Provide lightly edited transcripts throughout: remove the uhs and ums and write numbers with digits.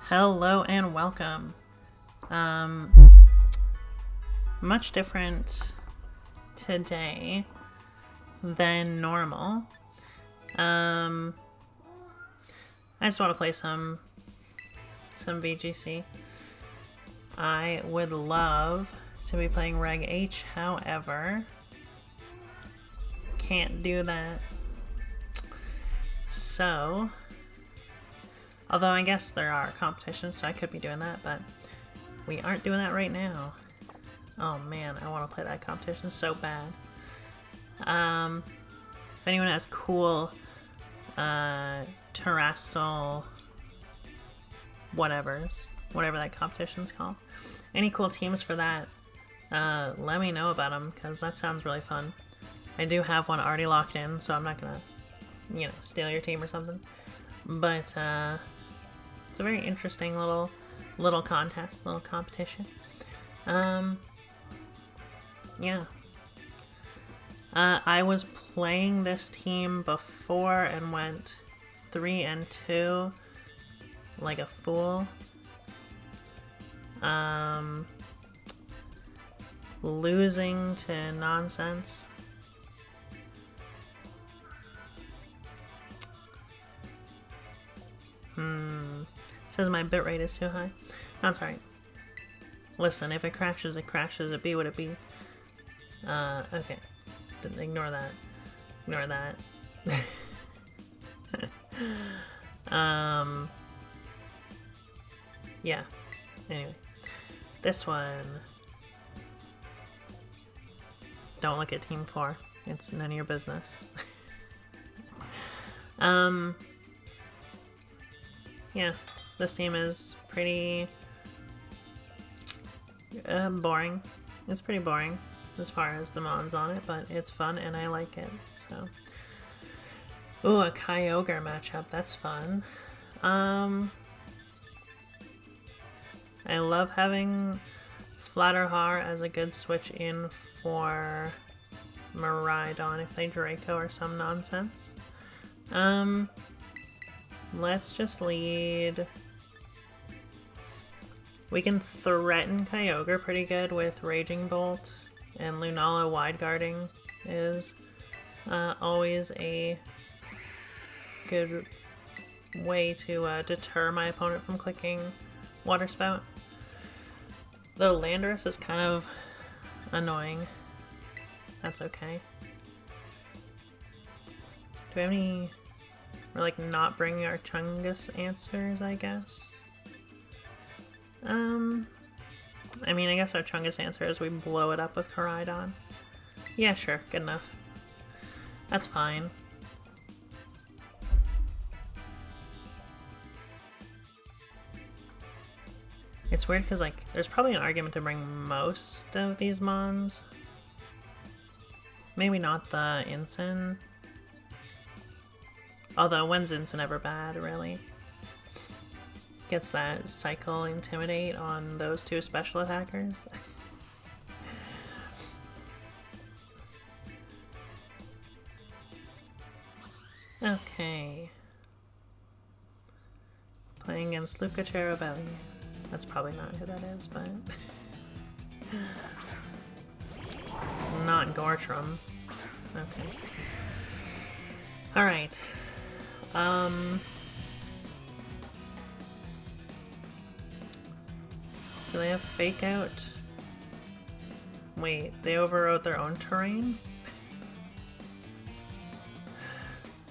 Hello and welcome. Much different today than normal. I just want to play some VGC. I would love to be playing Reg H, however, can't do that. So, although I guess there are competitions, so I could be doing that, but we aren't doing that right now. Oh man, I want to play that competition so bad. If anyone has cool terrestrial whatever that competition's called, any cool teams for that, let me know about them, because that sounds really fun. I do have one already locked in, so I'm not gonna, steal your team or something. But it's a very interesting little contest, little competition. Yeah. I was playing this team before and went 3-2 like a fool. Losing to nonsense. Says my bitrate is too high. That's alright. Listen, if it crashes, it crashes. It be what it be. Okay. Ignore that. Ignore that. Yeah. Anyway. This one. Don't look at Team 4. It's none of your business. Yeah. This team is pretty boring. It's pretty boring as far as the mons on it, but it's fun and I like it, so. Ooh, a Kyogre matchup. That's fun. I love having Flatterhar as a good switch in for Miraidon if they Draco or some nonsense. Let's just lead. We can threaten Kyogre pretty good with Raging Bolt, and Lunala wide guarding is always a good way to deter my opponent from clicking Water Spout. Though Landorus is kind of annoying. That's okay. Do we have any... We're like not bringing our Chungus answers, I guess. I mean, I guess our Chungus answer is we blow it up with Koraidon. Yeah, sure, good enough. That's fine. It's weird because, like, there's probably an argument to bring most of these mons. Maybe not the Ensign. Although, when's Ensign ever bad, really? Gets that Cycle Intimidate on those two special attackers. Okay. Playing against Luca Cherubelli. That's probably not who that is, but... Not Gortrum. Okay. Alright. So they have Fake Out. Wait, they overrode their own terrain?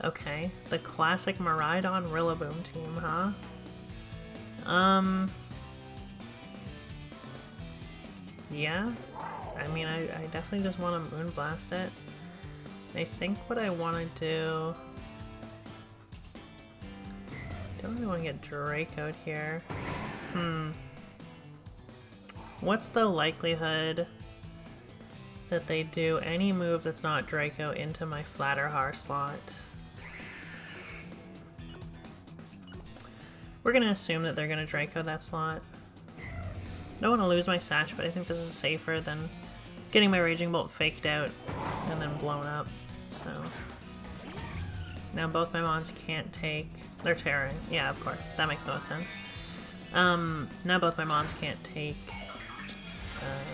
Okay, the classic Miraidon Rillaboom team, huh? Yeah. I mean, I definitely just want to Moonblast it. I think what I want to do... Don't really want to get Draco'd here. What's the likelihood that they do any move that's not Draco into my Flatterhar slot? We're gonna assume that they're gonna Draco that slot. Don't want to lose my Sash, but I think this is safer than getting my Raging Bolt faked out and then blown up. So now both my mons can't take their Terra. Yeah, of course. That makes no sense. Now both my mons can't take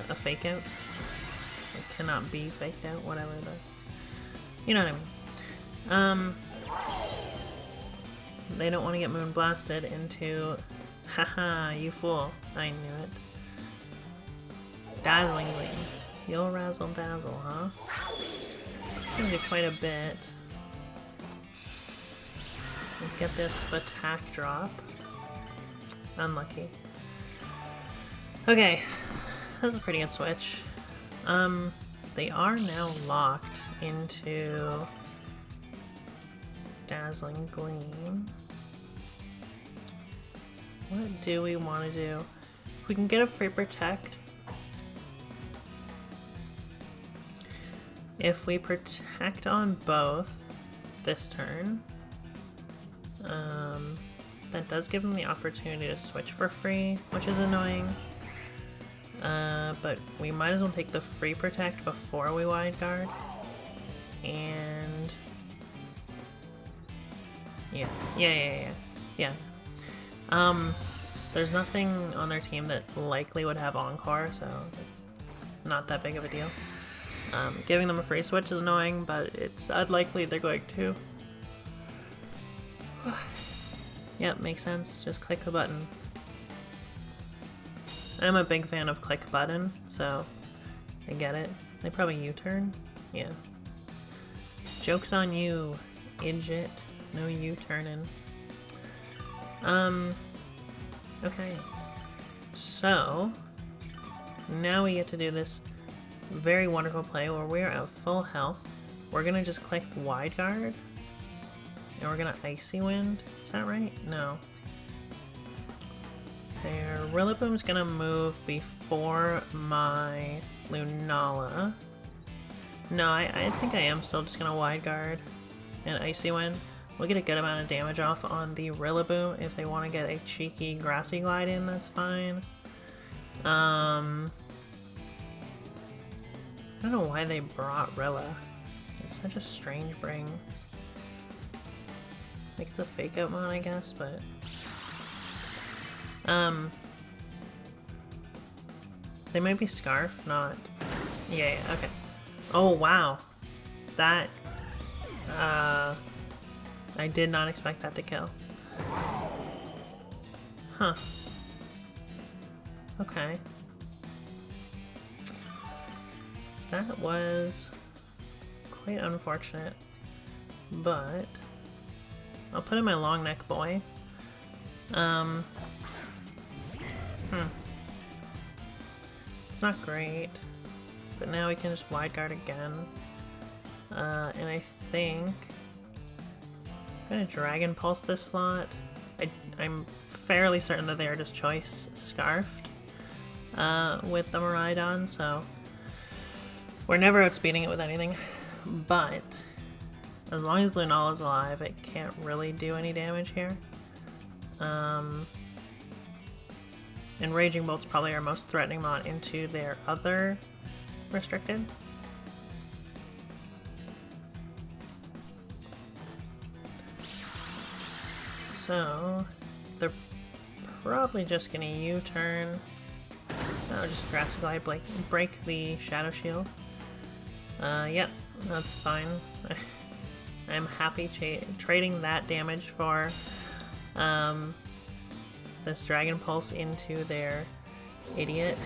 a fake out. It cannot be faked out, whatever the... You know what I mean. They don't want to get moon blasted into... Haha, you fool. I knew it. Dazzling Gleam. You'll razzle dazzle, huh? It's gonna do quite a bit. Let's get this attack drop. Unlucky. Okay, that's a pretty good switch. They are now locked into Dazzling Gleam. What do we want to do? If we can get a free protect. If we protect on both this turn, that does give them the opportunity to switch for free, which is annoying. But we might as well take the free protect before we wide guard. And yeah. There's nothing on their team that likely would have Encore, so it's not that big of a deal. Giving them a free switch is annoying, but it's unlikely they're going to. Yep, makes sense. Just click the button. I'm a big fan of click button, so I get it. They probably U-turn? Yeah. Joke's on you, idiot. No U-turning. Okay. So, now we get to do this very wonderful play where we're at full health. We're gonna just click wide guard. And we're gonna Icy Wind. Is that right? No. Their Rillaboom's gonna move before my Lunala. No, I think I am still just gonna wide guard and Icy Wind. We'll get a good amount of damage off on the Rillaboom. If they want to get a cheeky Grassy Glide in, that's fine. I don't know why they brought Rilla. It's such a strange bring. Like, it's a fake out mod, I guess, but... They might be Scarf, not... Yeah, okay. Oh, wow. That... I did not expect that to kill. Huh. Okay. That was quite unfortunate, but I'll put in my long neck boy. It's not great, but now we can just wide guard again. And I think I'm gonna Dragon Pulse this slot. I'm fairly certain that they are just choice scarfed with the Miraidon, so we're never outspeeding it with anything. But as long as Lunala's alive, it can't really do any damage here. And Raging Bolt's probably our most threatening mod into their other restricted. So they're probably just gonna U-turn. No, just Grassy Glide, break the Shadow Shield. Yep, that's fine. I'm happy trading that damage for this Dragon Pulse into their idiot.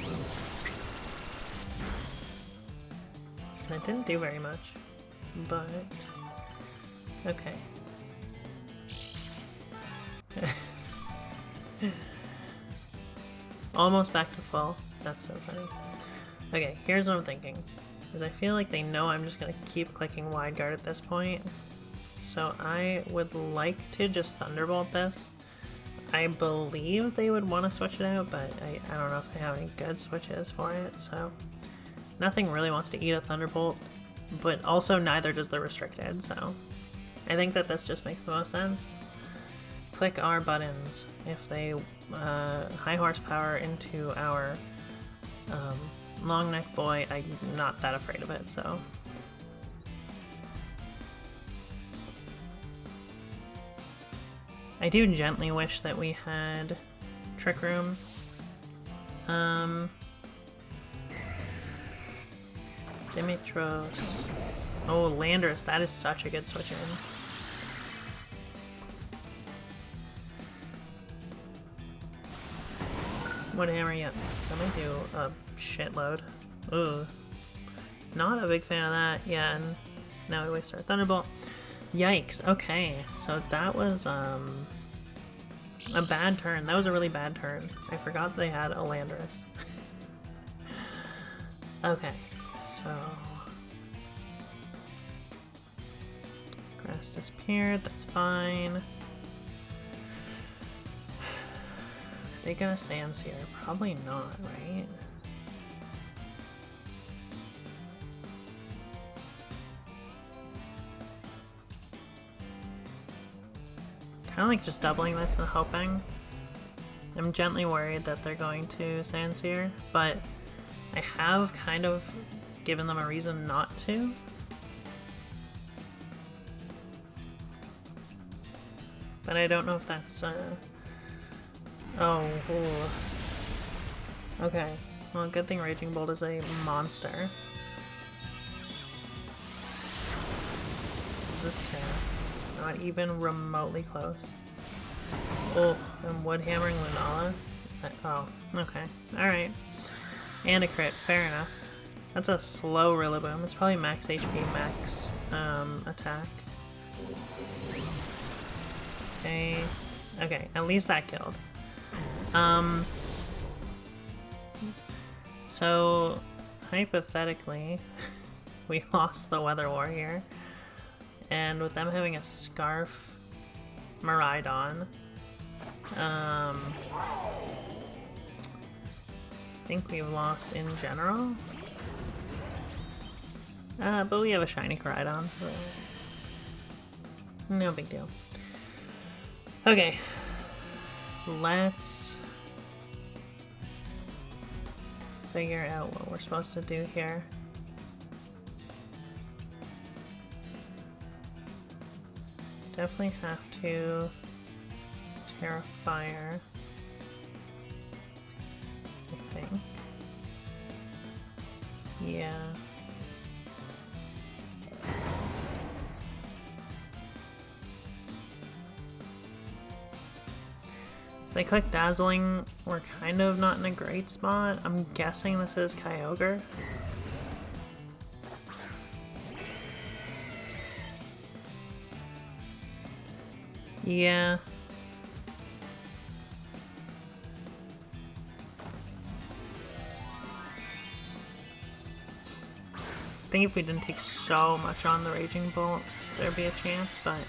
That didn't do very much, but okay. Almost back to full. That's so funny. Okay, here's what I'm thinking. Is I feel like they know I'm just gonna keep clicking wide guard at this point. So I would like to just Thunderbolt this. I believe they would want to switch it out, but I don't know if they have any good switches for it, so nothing really wants to eat a Thunderbolt, but also neither does the restricted, so I think that this just makes the most sense. Click our buttons. If they high horsepower into our long neck boy, I'm not that afraid of it, so. I do gently wish that we had Trick Room. Dimitros. Oh, Landorus, that is such a good switch in. What hammer yet? That might do a shitload. Ooh. Not a big fan of that. Yeah, and now we waste our Thunderbolt. Yikes. Okay, so that was a bad turn. That was a really bad turn. I forgot they had a Landorus. Okay, so grass disappeared. That's fine. Are they gonna Sandsear? Probably not, right? Kind of like just doubling this and hoping. I'm gently worried that they're going to Sandsear, but I have kind of given them a reason not to. But I don't know if that's oh. Okay. Well, good thing Raging Bolt is a monster. This care. Not even remotely close. Oh, I'm wood hammering Lunala. Oh, okay. Alright. And a crit. Fair enough. That's a slow Rillaboom. It's probably max HP, max attack. Okay. Okay, at least that killed. So, hypothetically, we lost the Weather War here. And with them having a Scarf Miraidon, I think we've lost in general. But we have a shiny Koraidon, so no big deal. Okay, let's figure out what we're supposed to do here. Definitely have to Terra Fire, I think. Yeah. If they click Dazzling, we're kind of not in a great spot. I'm guessing this is Kyogre. Yeah. I think if we didn't take so much on the Raging Bolt, there'd be a chance, but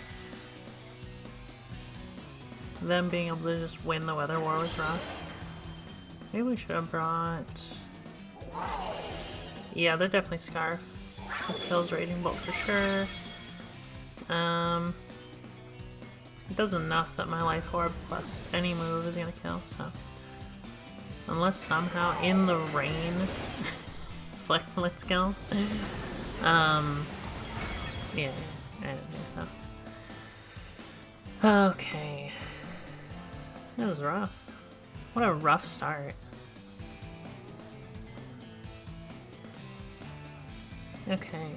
them being able to just win the Weather War was rough. Maybe we should have brought... Yeah, they're definitely Scarf. This kills Raging Bolt for sure. It does enough that my Life Orb plus any move is gonna kill, so... Unless somehow in the rain... Flick skills. Yeah, I didn't think so. Okay. That was rough. What a rough start. Okay.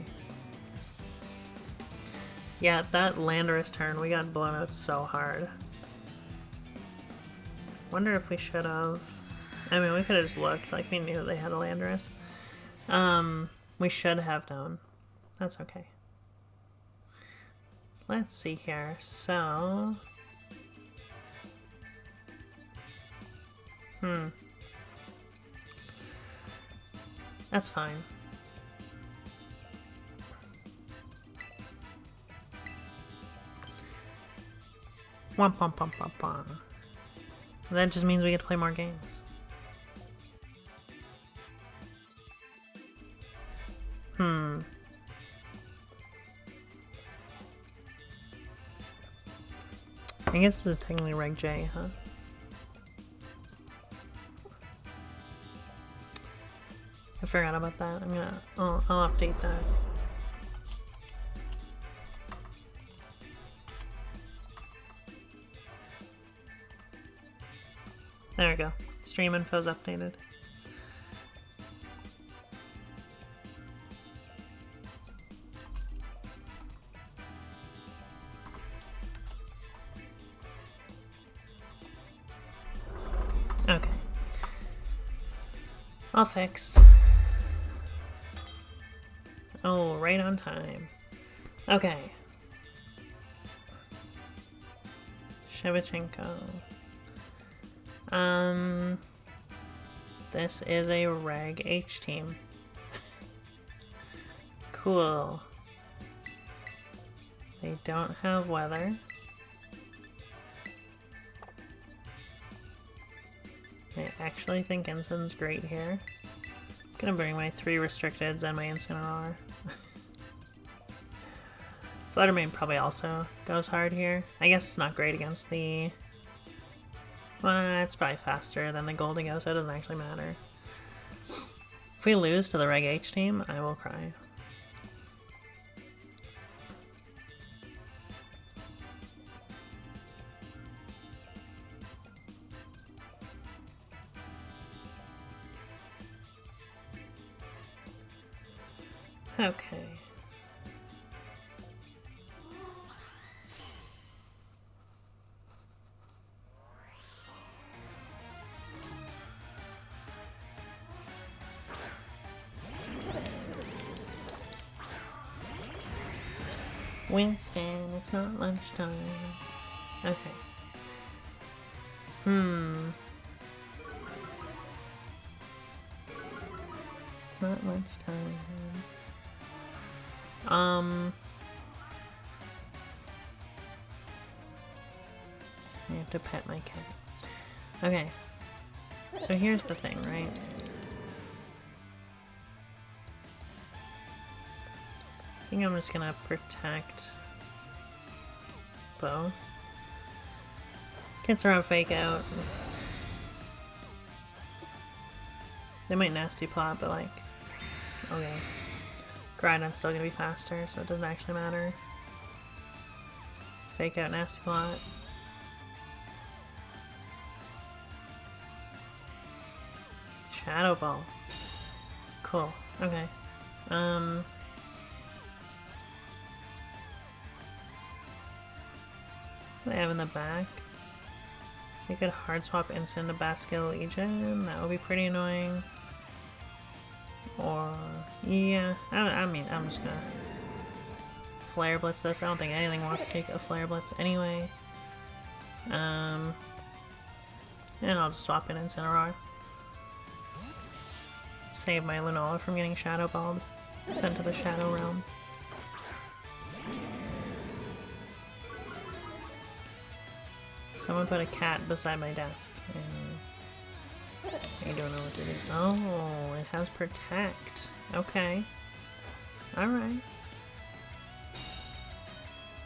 Yeah, that Landorus turn, we got blown out so hard. Wonder if we should have... I mean, we could have just looked, like we knew they had a Landorus. We should have known. That's okay. Let's see here. So... That's fine. Womp womp womp womp womp. That just means we get to play more games. I guess this is technically Reg J, huh? I forgot about that. I'll update that. There we go. Stream info's updated. Okay. I'll fix. Oh, right on time. Okay. Shevchenko. This is a Reg H team. Cool. They don't have weather. I actually think Ensign's great here. I'm gonna bring my 3 restricteds and my Incineroar. Fluttermane probably also goes hard here. I guess it's not great against the... Well, it's probably faster than the Goldigo, so it doesn't actually matter. If we lose to the Reg H team, I will cry. Okay. Winston, it's not lunchtime. Okay. It's not lunchtime. I have to pet my cat. Okay. So here's the thing, right? I think I'm just gonna protect both. Can't throw a fake out. They might nasty plot, but like, okay. Groudon's still gonna be faster, so it doesn't actually matter. Fake out nasty plot. Shadow Ball. Cool. Okay. What do they have in the back? They could hard swap Instant to Baskin Legion. That would be pretty annoying. Or yeah, I mean, I'm just gonna Flare Blitz this. I don't think anything wants to take a Flare Blitz anyway. And I'll just swap in Incineroar. Save my Lunala from getting Shadow Balled. Sent to the Shadow Realm. Someone put a cat beside my desk. I don't know what to do. Oh, it has Protect. Okay. Alright.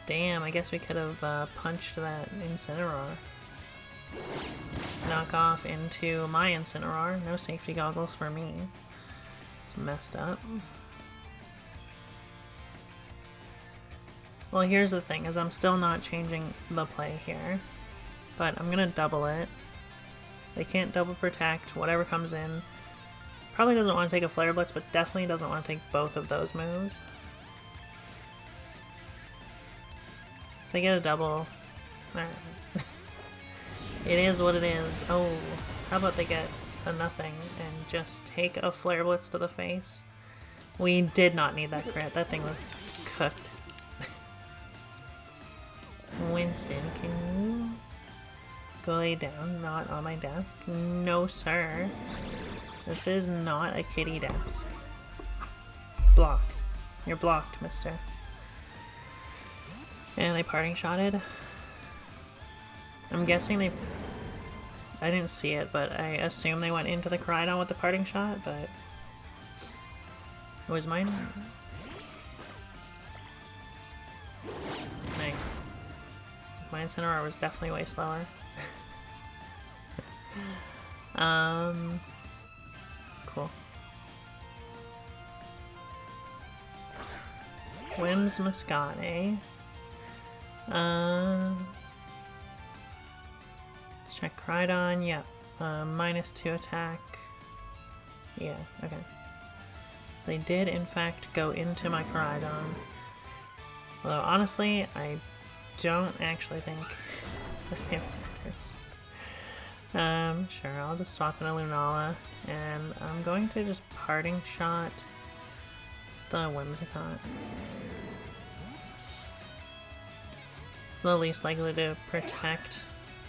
Damn, I guess we could have punched that Incineroar. Knock off into my Incineroar. No safety goggles for me. It's messed up. Well, here's the thing, is I'm still not changing the play here. But I'm gonna double it. They can't double protect, whatever comes in. Probably doesn't want to take a Flare Blitz, but definitely doesn't want to take both of those moves. If they get a double... Alright. It is what it is. Oh, how about they get a nothing and just take a Flare Blitz to the face? We did not need that crit. That thing was cooked. Winston, can you go lay down? Not on my desk? No, sir. This is not a kitty desk. Blocked. You're blocked, mister. And they parting shotted. I'm guessing they... I didn't see it, but I assume they went into the Koraidon with the parting shot, but... It was mine. Nice. My Incineroar was definitely way slower. Cool. Whims Muscati. Let's check Koraidon. Yep. -2 attack. Yeah, okay. So they did in fact go into my Koraidon. Although honestly, I don't actually think that they were sure, I'll just swap in a Lunala, and I'm going to just Parting Shot the Whimsicott. It's the least likely to protect.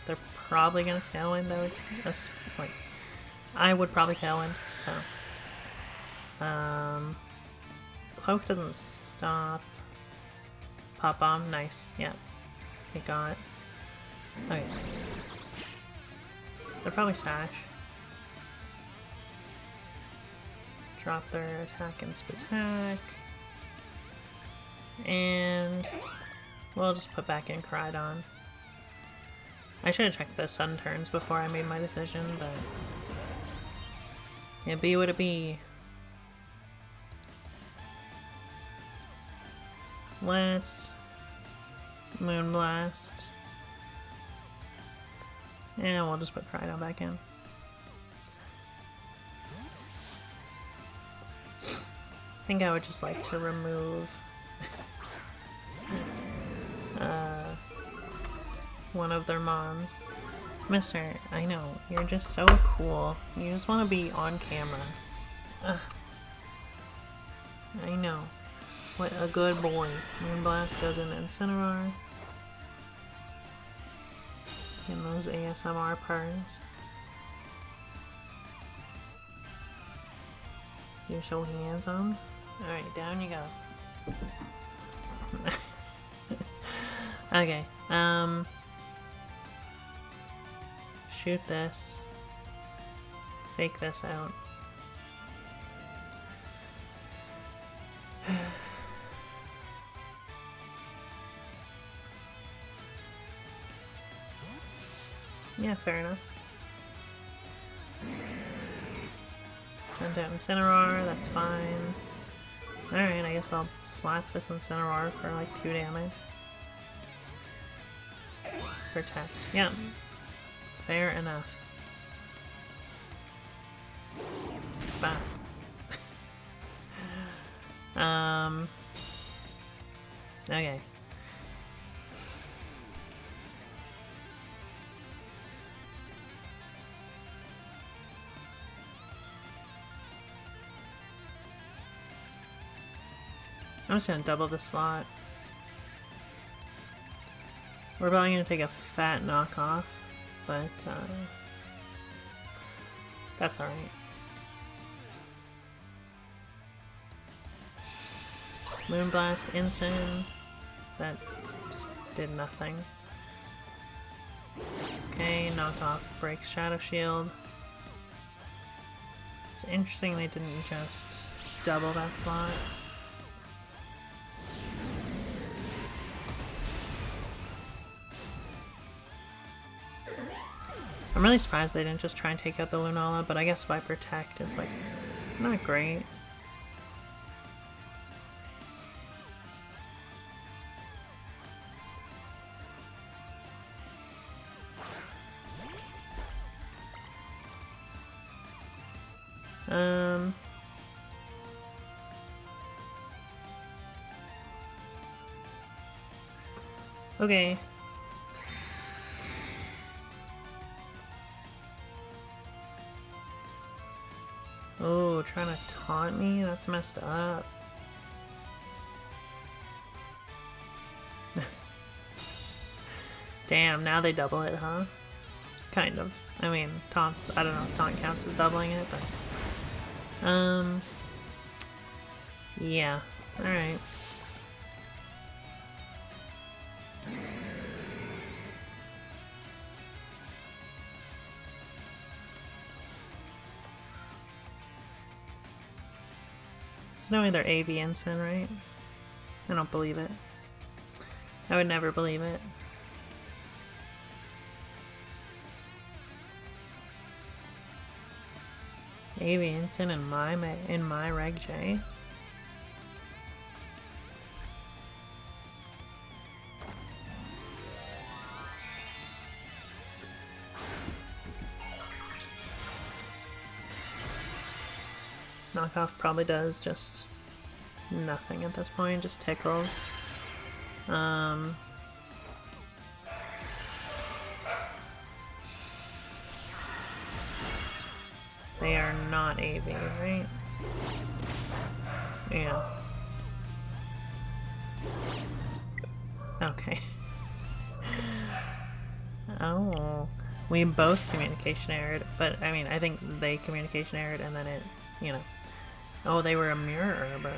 They're probably gonna Tailwind, I would probably Tailwind, so. Cloak doesn't stop. Pop Bomb, nice, yeah. It got. Okay. They'll probably Sash. Drop their attack and attack. And we'll just put back in Koraidon. I should have checked the sun turns before I made my decision, but it be what it be. Let's Moonblast. And we'll just put Koraidon back in. I think I would just like to remove one of their moms. Mister, I know, you're just so cool. You just want to be on camera. Ugh. I know. What a good boy. Moonblast goes into Incineroar. And those ASMR purrs. You're so handsome. Alright, down you go. Okay, shoot this. Fake this out. Yeah, fair enough. Send out Incineroar, that's fine. Alright, I guess I'll slap this Incineroar for like 2 damage. Protect. Yeah. Fair enough. Bah. Okay. I'm just gonna double the slot. We're probably gonna take a fat knockoff, but that's alright. Moonblast, Incin. That just did nothing. Okay, knockoff breaks Shadow Shield. It's interesting they didn't just double that slot. I'm really surprised they didn't just try and take out the Lunala, but I guess by Protect it's like not great. Okay. Oh, trying to taunt me? That's messed up. Damn, now they double it, huh? Kind of. I mean, taunts, I don't know if taunt counts as doubling it, but... Yeah. Alright. There's no way they're AV Incin, right? I don't believe it. I would never believe it. AV Incin in my Reg J? Knockoff probably does just nothing at this point, just tickles. They are not AV, right? Yeah. Okay. Oh. We both communication errored, but I mean, I think they communication errored and then it, you know. Oh, they were a mirror herber.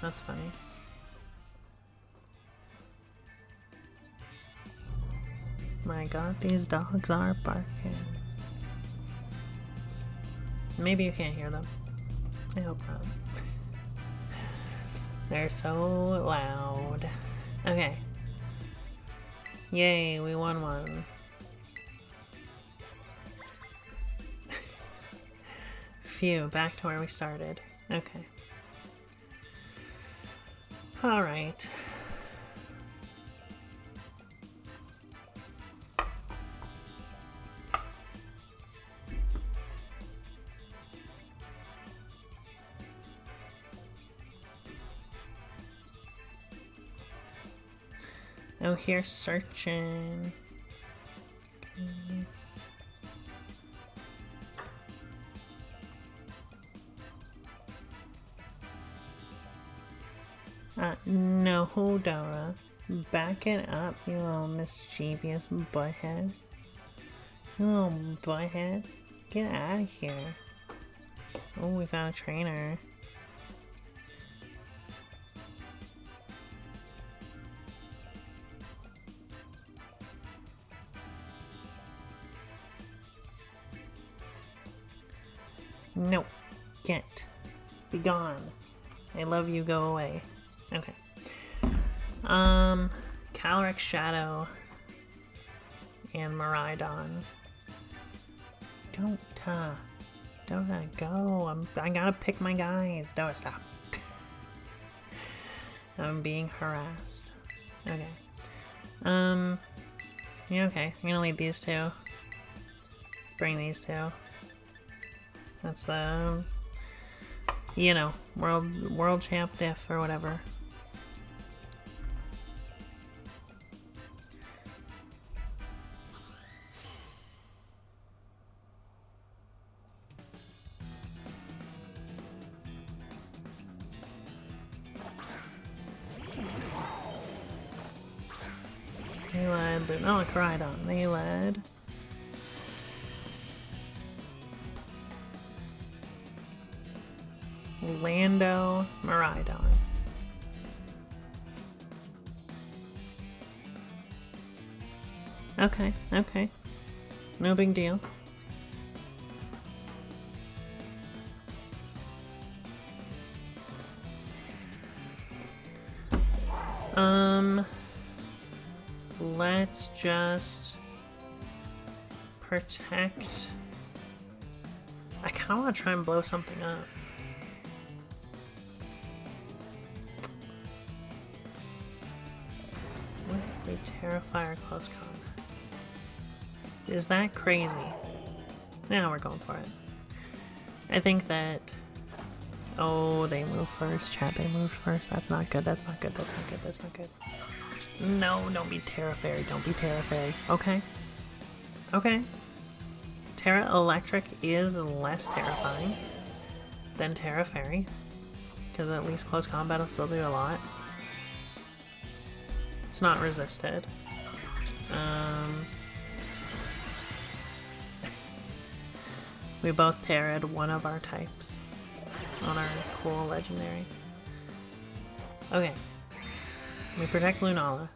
That's funny. My god, these dogs are barking. Maybe you can't hear them. I hope not. They're so loud. Okay. Yay, we won one. Phew, back to where we started. Okay. Alright. Oh, here's searching. No, Dora. Back it up, you little mischievous butthead. You little butthead. Get out of here. Oh, we found a trainer. No. Get. Be gone. I love you, go away. Okay. Calyrex Shadow and Miraidon. Don't go. I gotta pick my guys. Don't stop. I'm being harassed. Okay. Yeah, okay. I'm gonna lead these two. Bring these two. That's the, you know, world champ diff or whatever. They led, but oh, Koraidon. They led. Lando, Miraidon. Okay, okay. No big deal. Let's just protect. I kind of want to try and blow something up. What if we Terrafire close combat? Is that crazy? Now we're going for it. I think that. Oh, they move first. Chat, they moved first. That's not good. That's not good. That's not good. That's not good. No, don't be Terra Fairy. Don't be Terra Fairy. Okay. Okay. Terra Electric is less terrifying than Terra Fairy. Because at least close combat will still do a lot. It's not resisted. We both Terra'd one of our types on our cool legendary. Okay. We protect Lunala.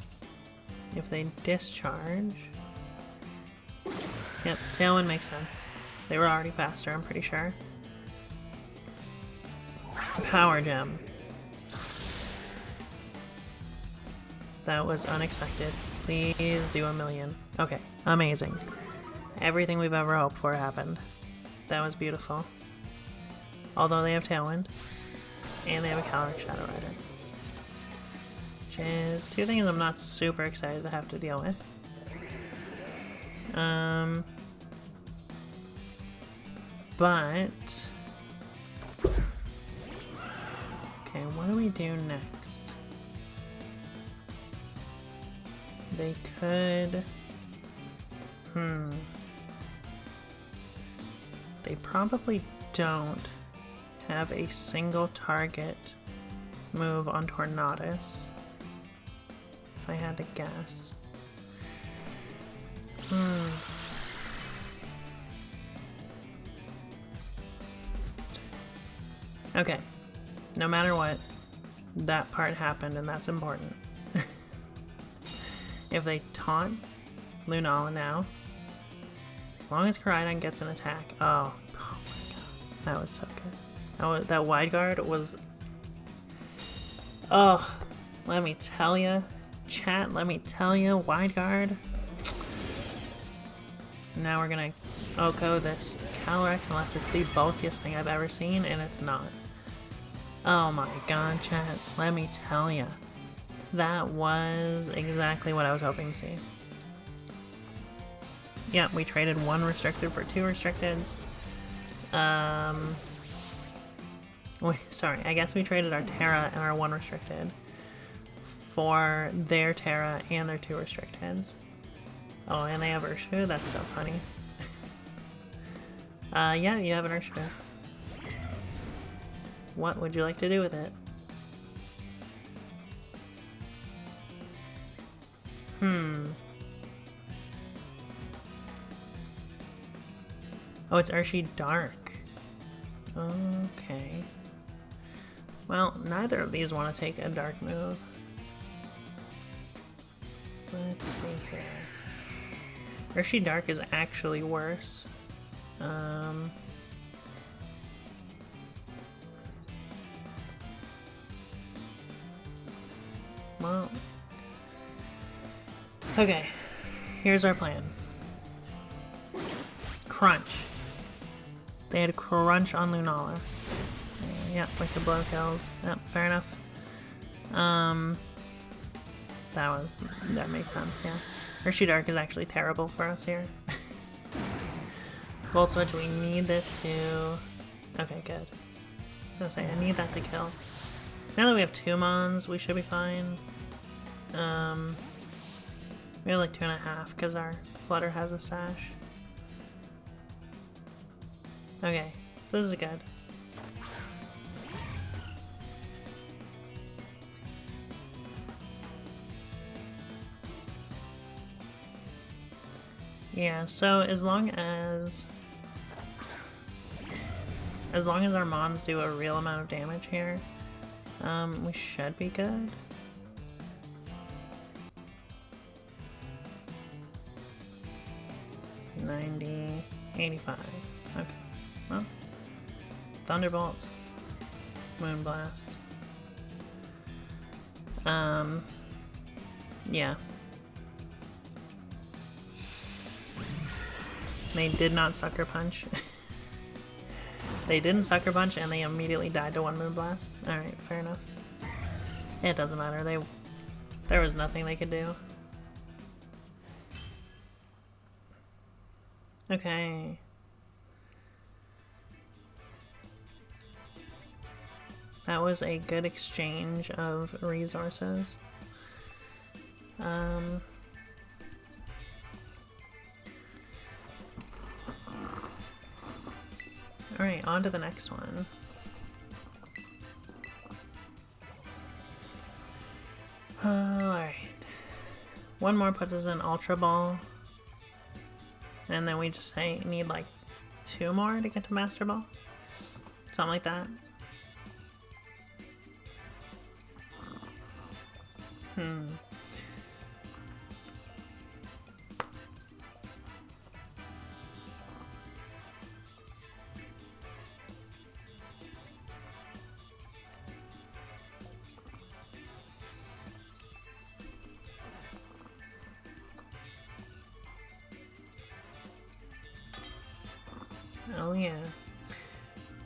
If they discharge... Yep, Tailwind makes sense. They were already faster, I'm pretty sure. Power Gem. That was unexpected. Please do a million. Okay, amazing. Everything we've ever hoped for happened. That was beautiful. Although they have Tailwind. And they have a Calyrex Shadow Rider. Which is two things I'm not super excited to have to deal with. But Okay, what do we do next? They could... They probably don't have a single target move on Tornadus, if I had to guess. Okay, no matter what, that part happened and that's important. If they taunt Lunala now, as long as Koraidon gets an attack, oh my god, that was so good. That wide guard was, oh, let me tell ya, chat, let me tell ya, wide guard. Now we're gonna Oko this Calyrex unless it's the bulkiest thing I've ever seen, and it's not. Oh my god, chat, let me tell ya. That was exactly what I was hoping to see. Yeah, we traded one restricted for two restricteds. Wait, sorry, I guess we traded our Terra and our one restricted for their Terra and their two restricteds. Oh, and they have Urshifu? That's so funny. Yeah, you have an Urshifu. What would you like to do with it? Oh, it's Urshi Dark. Okay. Well, neither of these want to take a dark move. Let's see here. Urshi Dark is actually worse. Well, okay, here's our plan. Crunch. They had Crunch on Lunala. Yep, with the blow kills. Yep, fair enough. That makes sense, yeah. Urshi Dark is actually terrible for us here. Volt Switch, we need this to... Okay, good. I was gonna say, I need that to kill. Now that we have two Mons, we should be fine. We have like 2.5 because our Flutter has a Sash. Okay, so this is good. Yeah, so as long as our Mons do a real amount of damage here, we should be good. $90, $85. Okay. Well, Thunderbolt, Moonblast. Yeah. They did not Sucker Punch. They didn't Sucker Punch and they immediately died to one Moonblast. Alright, fair enough. It doesn't matter. There was nothing they could do. Okay. That was a good exchange of resources. Alright, on to the next one. Alright. One more puts us in Ultra Ball. And then we just need like 2 more to get to Master Ball. Something like that. Oh yeah.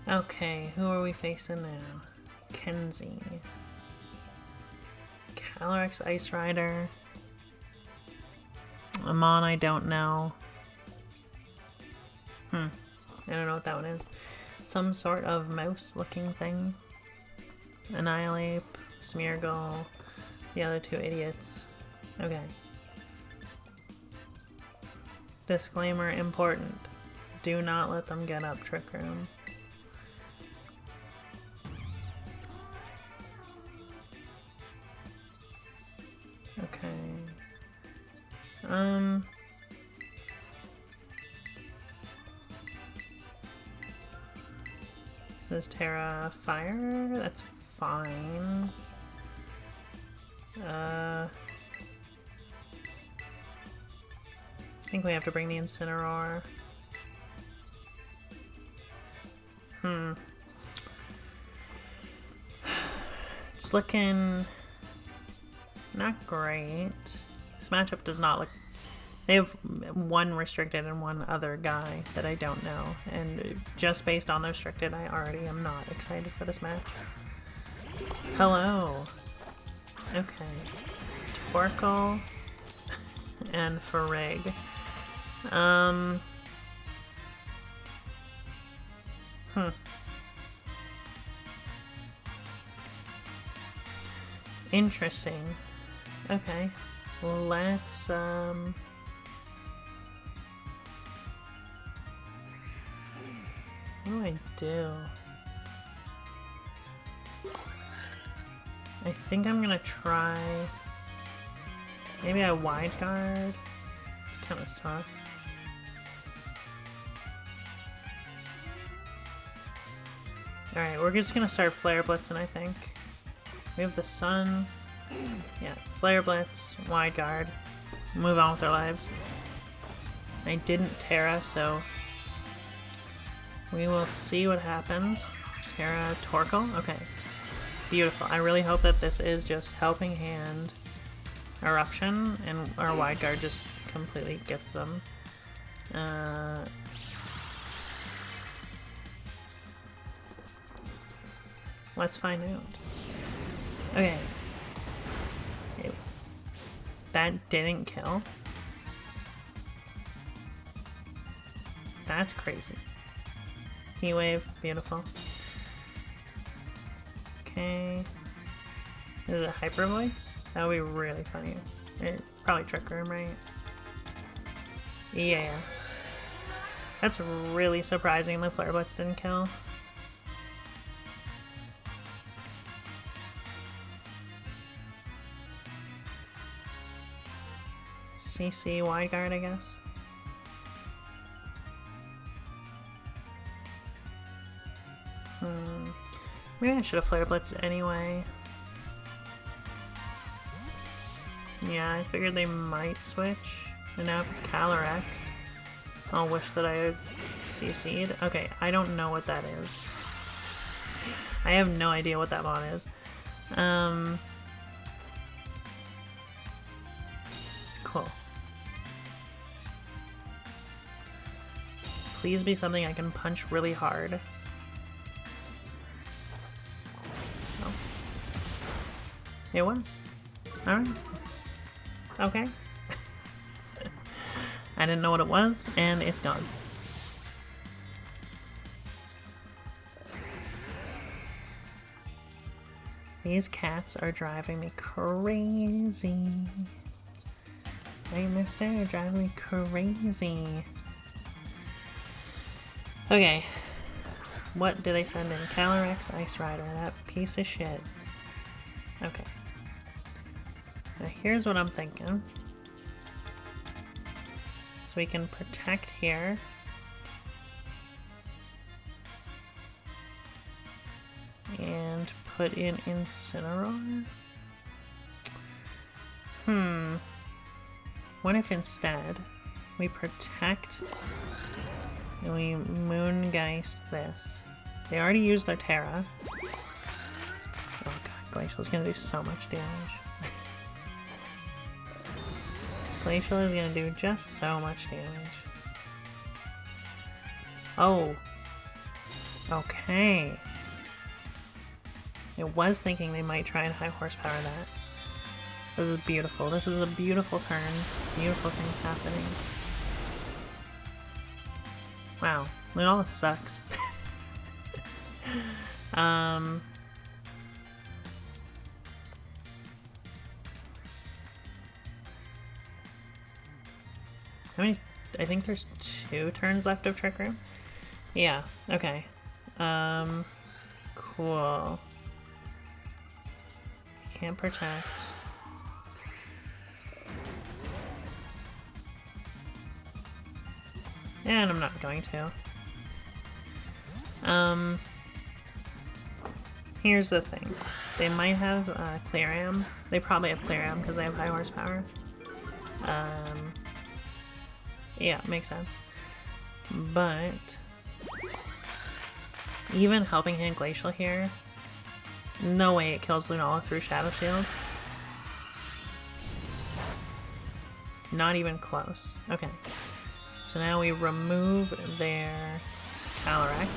Okay, who are we facing now? Kenzie. Calyrex Ice Rider. Amon, I don't know. I don't know what that one is. Some sort of mouse looking thing. Annihilate, Smeargle, the other two idiots. Okay. Disclaimer important. Do not let them get up Trick Room. Okay. This is Terra Fire. That's fine. I think we have to bring the Incineroar. It's looking not great. This matchup does not look... They have one restricted and one other guy that I don't know. And just based on the restricted, I already am not excited for this match. Hello. Okay. Torkoal and Farrig. Interesting. Okay. Let's, what do I do? I think I'm gonna try... Maybe I wide guard. It's kind of sus. Alright, we're just gonna start Flare Blitzing, I think. We have the Sun. Yeah, Flare Blitz, wide guard. Move on with our lives. I didn't Terra, so we will see what happens. Terra Torkoal? Okay. Beautiful. I really hope that this is just Helping Hand Eruption and our wide guard just completely gets them. Let's find out. Okay. That didn't kill. That's crazy. Heat Wave, beautiful. Okay. Is it Hyper Voice? That would be really funny. Probably Trick Room, right? Yeah. That's really surprising the Flare Blitz didn't kill. CC wide guard, I guess. Maybe I should have Flare Blitzed anyway. Yeah, I figured they might switch. And now if it's Calyrex, I'll wish that I had CC'd. Okay, I don't know what that is. I have no idea what that mod is. Cool. Please be something I can punch really hard. Oh. It was. Alright. Okay. I didn't know what it was, and it's gone. These cats are driving me crazy. Hey, mister, you're driving me crazy. Okay. What do they send in? Calyrex, Ice Rider, that piece of shit. Okay. Now here's what I'm thinking. So we can protect here. And put in Incineroar. What if instead we protect and we Moongeist this? They already used their Terra. Oh god, Glacial is gonna do so much damage. Glacial is gonna do just so much damage. Oh. Okay. I was thinking they might try and high horsepower that. This is beautiful. This is a beautiful turn. Beautiful things happening. Wow. Lunala sucks. How many? I think there's 2 turns left of Trick Room. Yeah, okay. Cool. Can't protect. And I'm not going to. Here's the thing. They might have Clear Am. They probably have Clear Am because they have high horsepower. Yeah, makes sense. But even helping hit Glacial here, no way it kills Lunala through Shadow Shield. Not even close. Okay. So now we remove their Calyrex.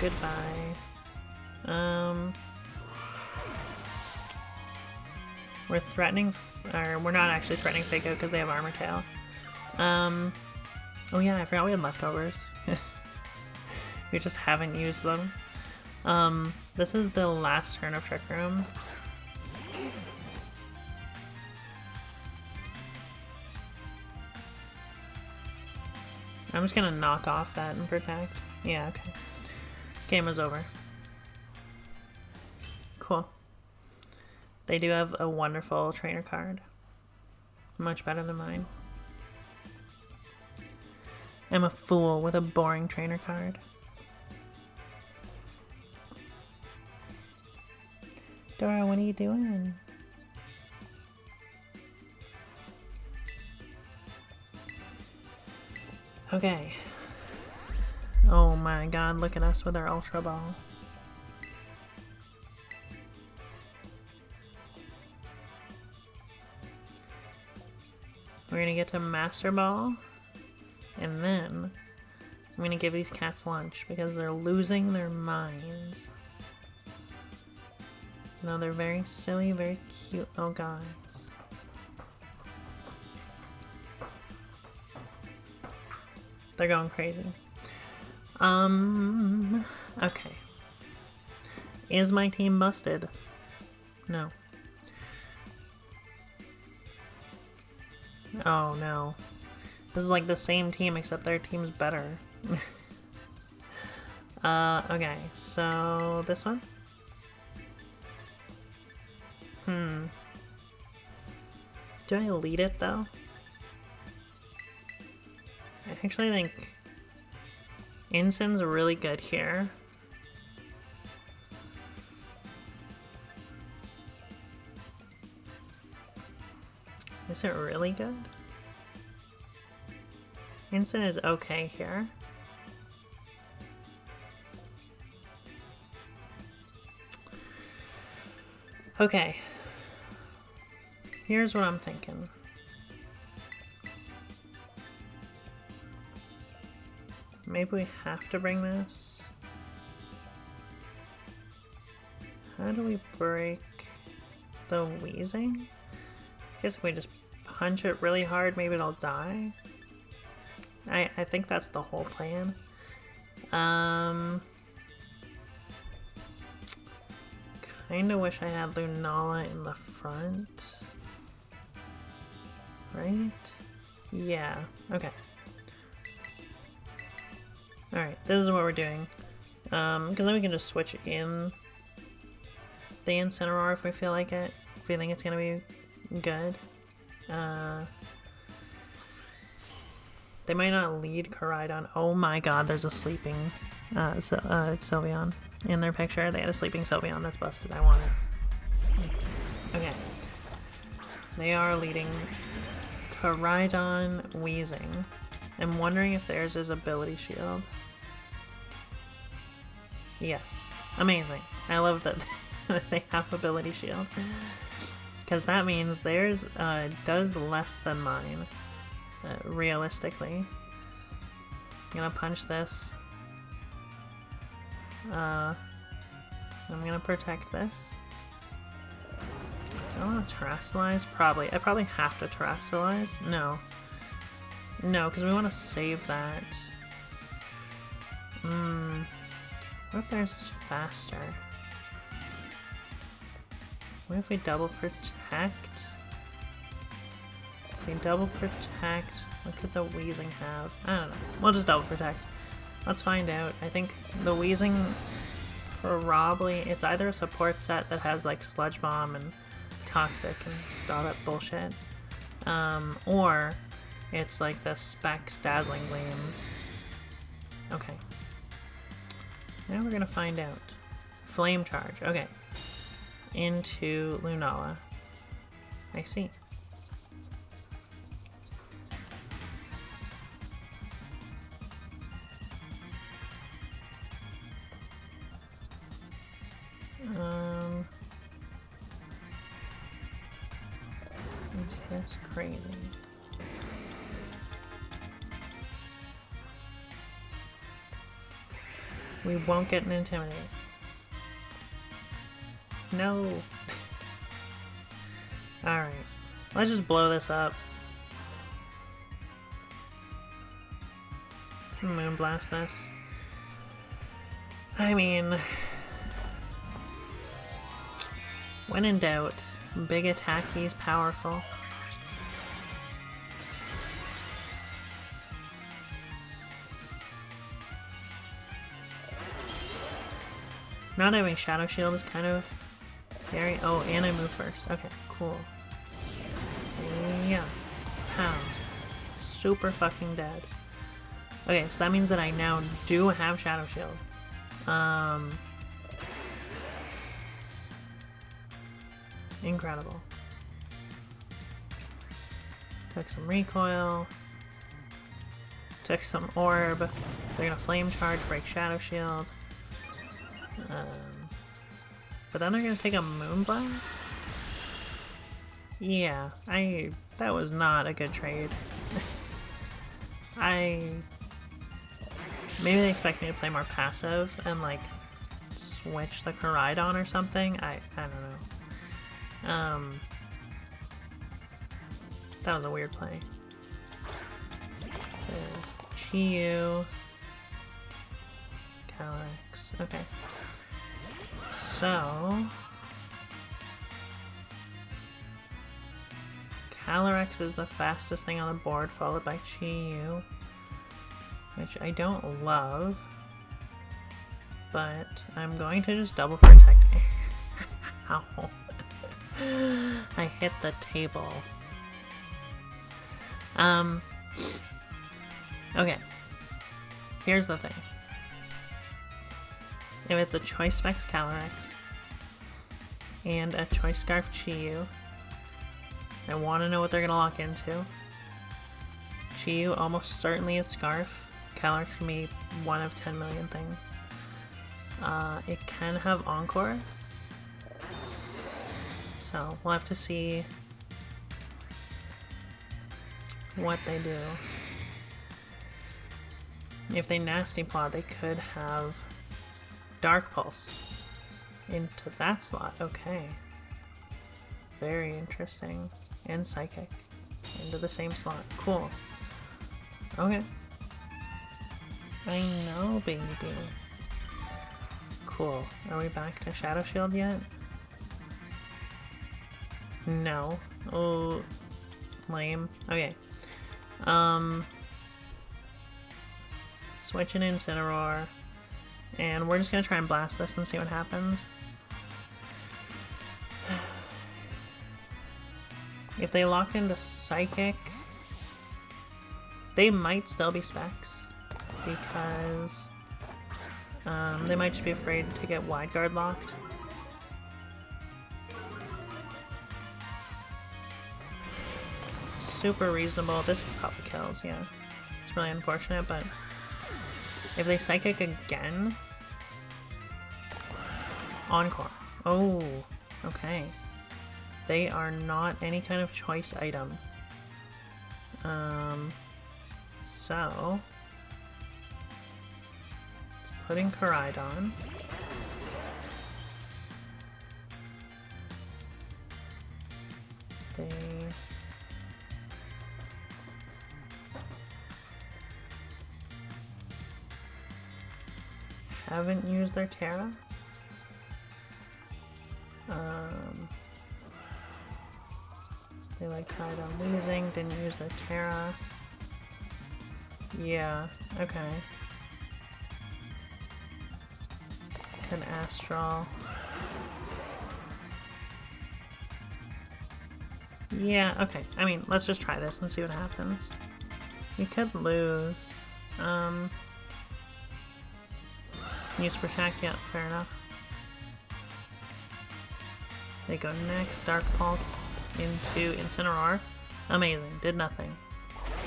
Goodbye. We're threatening, or we're not actually threatening Fako because they have Armor Tail. Oh yeah, I forgot we had leftovers. We just haven't used them. This is the last turn of Trick Room. I'm just gonna knock off that and protect. Yeah, okay. Game was over. Cool. They do have a wonderful trainer card. Much better than mine. I'm a fool with a boring trainer card. Dora, what are you doing? Okay. Oh my god, look at us with our Ultra Ball. We're gonna get to Master Ball, and then I'm gonna give these cats lunch because they're losing their minds. No, they're very silly, very cute little guys. They're going crazy. Okay. Is my team busted? No. Oh no. This is like the same team except their team's better. Okay, so this one? Do I lead it though? I actually think Ensign's really good here. Is it really good? Ensign is okay here. Okay. Here's what I'm thinking. Maybe we have to bring this. How do we break the wheezing? I guess if we just punch it really hard, maybe it'll die. I think that's the whole plan. Kinda wish I had Lunala in the front. Right? Yeah, okay. Alright, this is what we're doing. Because then we can just switch in the Incineroar if we feel like it. If we think it's gonna be good. They might not lead Koraidon. Oh my god, there's a sleeping Sylveon in their picture. They had a sleeping Sylveon. That's busted. I want it. Okay. They are leading Koraidon Wheezing. I'm wondering if theirs is Ability Shield. Yes. Amazing. I love that they have Ability Shield. Because that means theirs does less than mine. Realistically. I'm gonna punch this. I'm gonna protect this. I don't want to terrestrialize? Probably. I probably have to terrestrialize? No. No, because we want to save that. What if theirs is faster? What if we double protect? Okay, double protect. What could the wheezing have? I don't know. We'll just double protect. Let's find out. I think the wheezing probably, it's either a support set that has like sludge bomb and toxic and all that bullshit, or it's like the Specs Dazzling Gleam. Okay. Now we're gonna find out. Flame charge. Okay. Into Lunala. I see. Is this crazy? We won't get an Intimidate. No. Alright. Let's just blow this up. Moonblast this. I mean, when in doubt, big attack, he's powerful. Not having Shadow Shield is kind of scary. Oh, and I move first. Okay, cool. Yeah. Pow. Super fucking dead. Okay, so that means that I now do have Shadow Shield. Incredible. Took some recoil. Took some orb. They're gonna flame charge, break Shadow Shield. But then they're gonna take a Moonblast? Yeah, that was not a good trade. Maybe they expect me to play more passive and like switch the Koraidon or something. I don't know. That was a weird play. This is Chiyu. Calyrex. Okay. So Calyrex is the fastest thing on the board, followed by Chiyu, which I don't love, but I'm going to just double protect. Ow. I hit the table. Okay. Here's the thing. If it's a Choice Specs Calyrex and a Choice Scarf Chiyu, I want to know what they're going to lock into. Chiyu almost certainly is Scarf. Calyrex can be one of 10 million things. It can have Encore. So we'll have to see what they do. If they Nasty Paw, they could have Dark Pulse into that slot. Okay. Very interesting. And Psychic into the same slot. Cool. Okay. I know, baby. Cool. Are we back to Shadow Shield yet? No. Oh, lame. Okay. Switch an Incineroar. And we're just gonna try and blast this and see what happens. If they lock into Psychic, they might still be Specs, because they might just be afraid to get Wide Guard locked. Super reasonable. This probably kills, yeah. It's really unfortunate, but if they Psychic again... Encore. Oh, okay. They are not any kind of choice item. So... let's put in Koraidon. They... haven't used their Terra. They like tried on Weezing, didn't use their Terra. Yeah, okay. Could Astral. Yeah, okay. I mean, let's just try this and see what happens. We could lose. Use Protect, yeah, fair enough. They go next, Dark Pulse into Incineroar. Amazing, did nothing.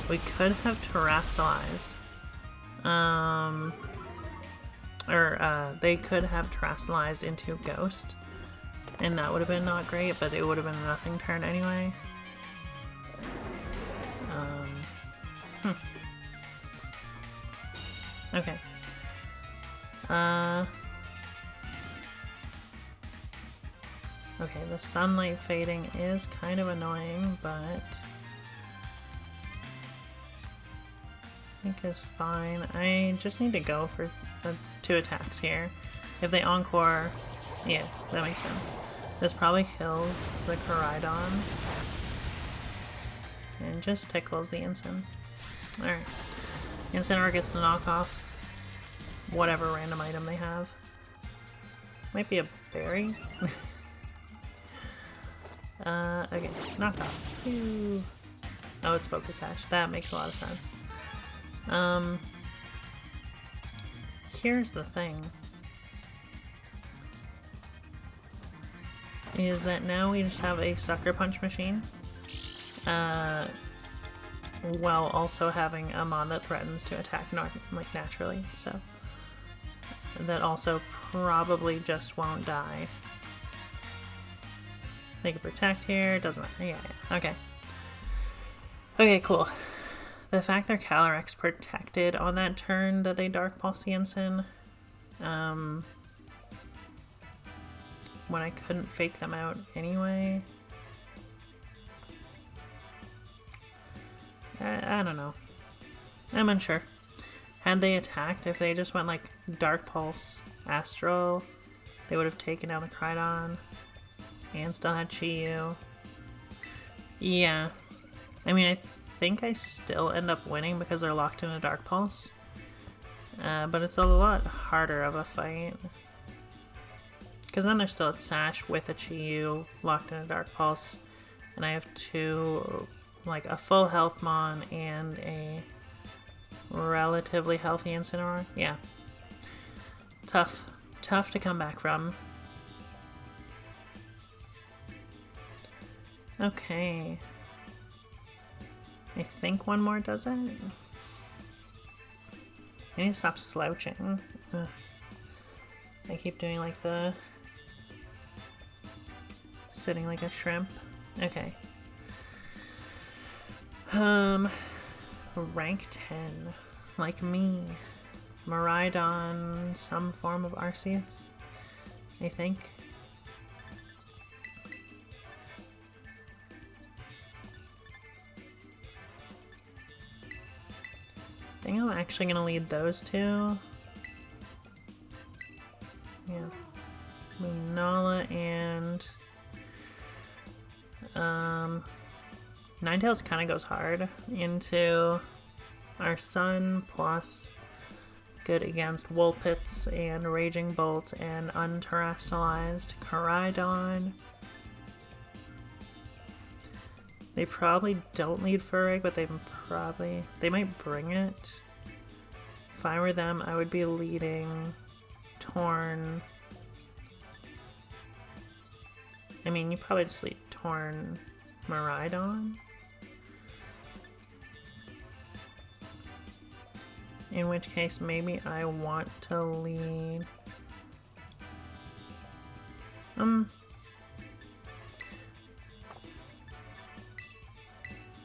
We could have terrestrialized. They could have terrestrialized into Ghost. And that would have been not great, but it would have been a nothing turn anyway. Okay. Okay, the sunlight fading is kind of annoying, but I think it's fine. I just need to go for 2 attacks here. If they Encore, yeah, that makes sense. This probably kills the Koraidon and just tickles the Incin. Alright. Incineroar gets to knock off whatever random item they have. Might be a berry. Okay, knock off. Ooh. Oh, it's Focus Sash. That makes a lot of sense. Here's the thing. Is that now we just have a Sucker Punch machine. While also having a Mon that threatens to attack naturally, so that also probably just won't die. They can Protect here, doesn't matter. Yeah, okay. Okay, cool. The fact their Calyrex protected on that turn that they Dark Pulse the Incin, when I couldn't fake them out anyway. I don't know. I'm unsure. Had they attacked, if they just went like Dark Pulse, Astral, they would have taken down the Koraidon and still had Chi-Yu. Yeah. I mean, I think I still end up winning because they're locked in a Dark Pulse. But it's a lot harder of a fight. Because then they're still at Sash with a Chi-Yu locked in a Dark Pulse. And I have 2... like a full health Mon and a relatively healthy Incineroar. Yeah. Tough. Tough to come back from. Okay. I think one more does it. I need to stop slouching. Ugh. I keep doing like the... sitting like a shrimp. Okay. Rank 10. Like me. Miraidon, some form of Arceus, I think. I think I'm actually gonna lead those two. Yeah. Lunala and Ninetales kind of goes hard into our Sun, plus good against Vulpix and Raging Bolt and unterrestrialized Koraidon. They probably don't lead Furrig, but they might bring it. If I were them, I would be leading Torn. I mean, you probably just lead Torn Miraidon. In which case, maybe I want to lead...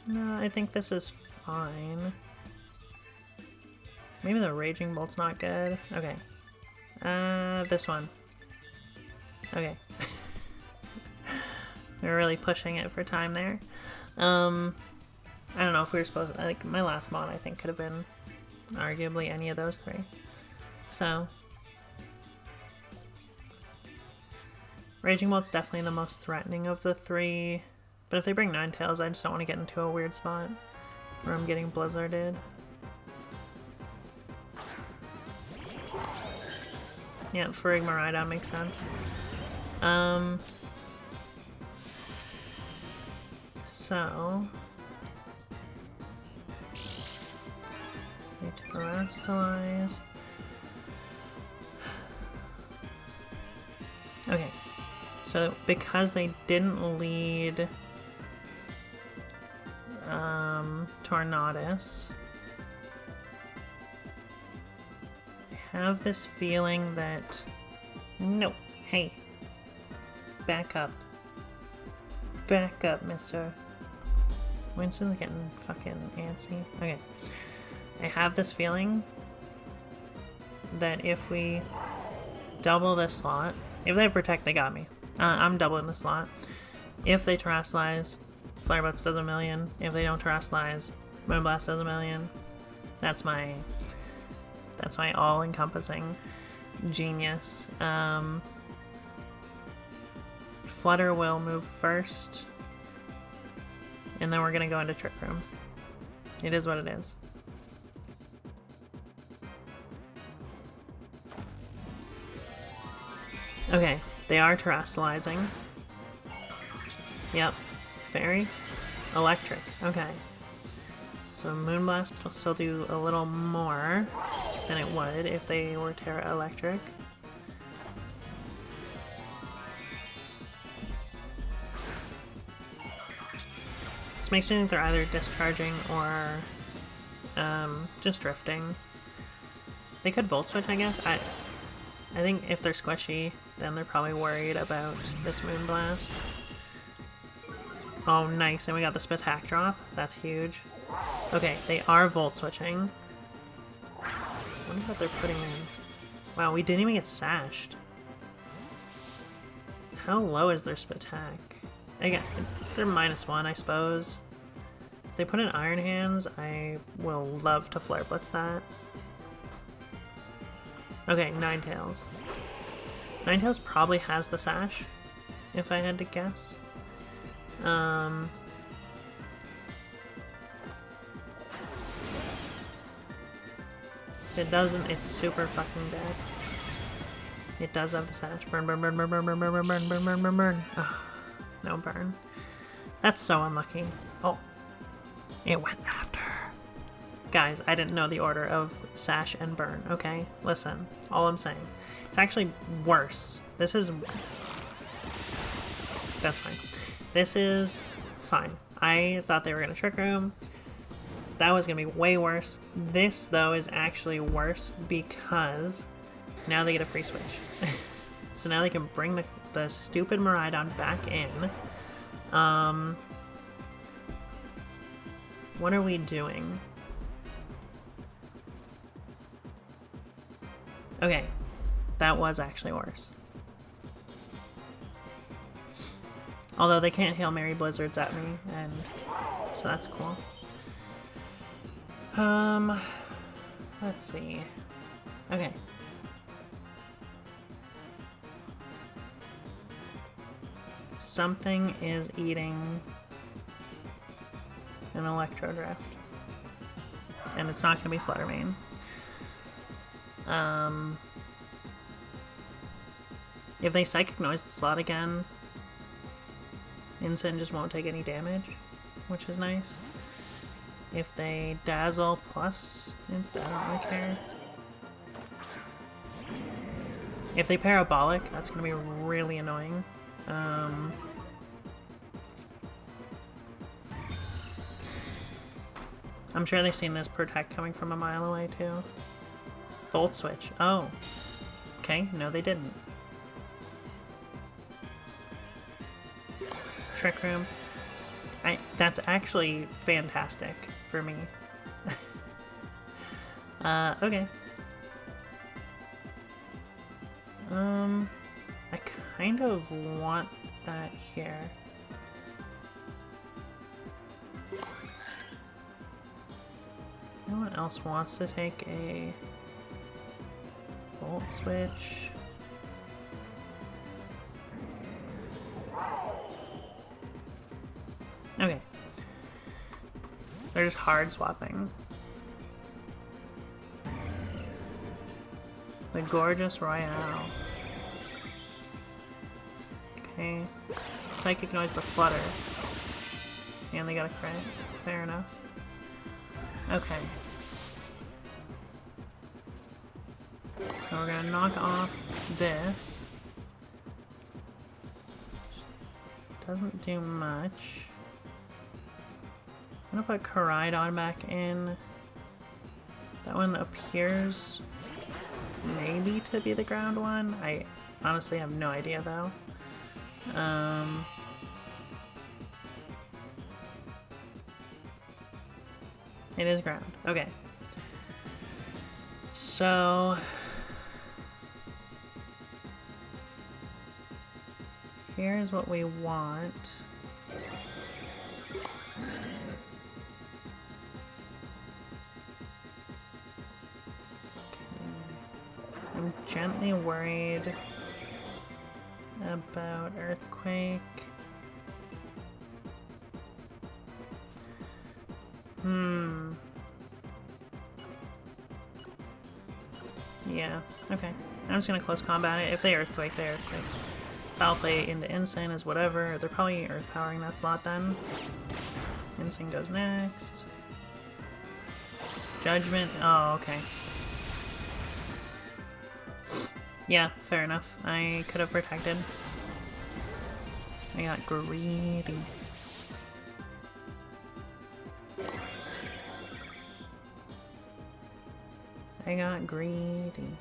No, I think this is fine. Maybe the Raging Bolt's not good. Okay. This one. Okay. We're really pushing it for time there. I don't know if we were supposed to... like, my last Mon, I think, could have been arguably any of those three. So... Raging Bolt's definitely the most threatening of the three But if they bring Ninetales, I just don't want to get into a weird spot where I'm getting blizzarded. Yeah, for Igmarida makes sense. So they terrestrialize. Okay, so because they didn't lead Tornadus, I have this feeling that no, hey, back up, mister. Winston's getting fucking antsy. Okay, I have this feeling that if we double this slot, if they protect, they got me. I'm doubling the slot. If they terrestrialize, Flare Blitz does 1,000,000. If they don't terrestrialize, Moonblast does 1,000,000. That's my all-encompassing genius. Flutter will move first, and then we're gonna go into Trick Room. It is what it is. Okay, they are terrestrializing. Yep. Fairy? Electric. Okay. So Moonblast will still do a little more than it would if they were Terra Electric. This makes me think they're either discharging or just drifting. They could Volt Switch, I guess. I think if they're squishy, then they're probably worried about this Moonblast. Oh, nice, and we got the Spatak drop. That's huge. Okay, they are Volt Switching. I wonder what they're putting in. Wow, we didn't even get sashed. How low is their Spatak? Again, they're -1, I suppose. If they put in Iron Hands, I will love to Flare Blitz that. Okay, Ninetales. Ninetales probably has the Sash, if I had to guess. If it doesn't, it's super fucking dead. It does have the Sash. Burn, burn, burn, burn, burn, burn, burn, burn, burn, burn, burn, burn, burn. Ugh, no burn. That's so unlucky. Oh, it went after. Guys, I didn't know the order of Sash and Burn, okay? Listen, all I'm saying. It's actually worse. This is... That's fine. This is fine. I thought they were going to Trick Room. That was going to be way worse. This, though, is actually worse because now they get a free switch. So now they can bring the stupid Miraidon back in. What are we doing? Okay, that was actually worse. Although they can't Hail Mary Blizzards at me, and so that's cool. Let's see. Okay. Something is eating an Electro Drift. And it's not gonna be Fluttermane. If they Psychic Noise the slot again, Incin just won't take any damage, which is nice. If they Dazzle plus, it doesn't really care. If they Parabolic, that's gonna be really annoying. I'm sure they've seen this Protect coming from a mile away too. Volt Switch. Oh. Okay, no they didn't. Trick Room. That's actually fantastic for me. Okay. I kind of want that here. No one else wants to take a Volt Switch. They're just hard swapping. The Gorgeous Royale. Okay. Psychic Noise the Flutter. And they got a crit. Fair enough. Okay. So we're gonna knock off this. Doesn't do much. I'm gonna put Koraidon back in. That one appears maybe to be the ground one. I honestly have no idea though. It is ground. Okay. So here's what we want. I'm gently worried about Earthquake. Yeah, okay. I'm just gonna close combat it. If they Earthquake, they Earthquake. Foul Play into Insane is whatever. They're probably Earth Powering that slot then. Insane goes next. Judgment. Oh, okay. Yeah, fair enough. I could have protected. I got greedy. I got greedy.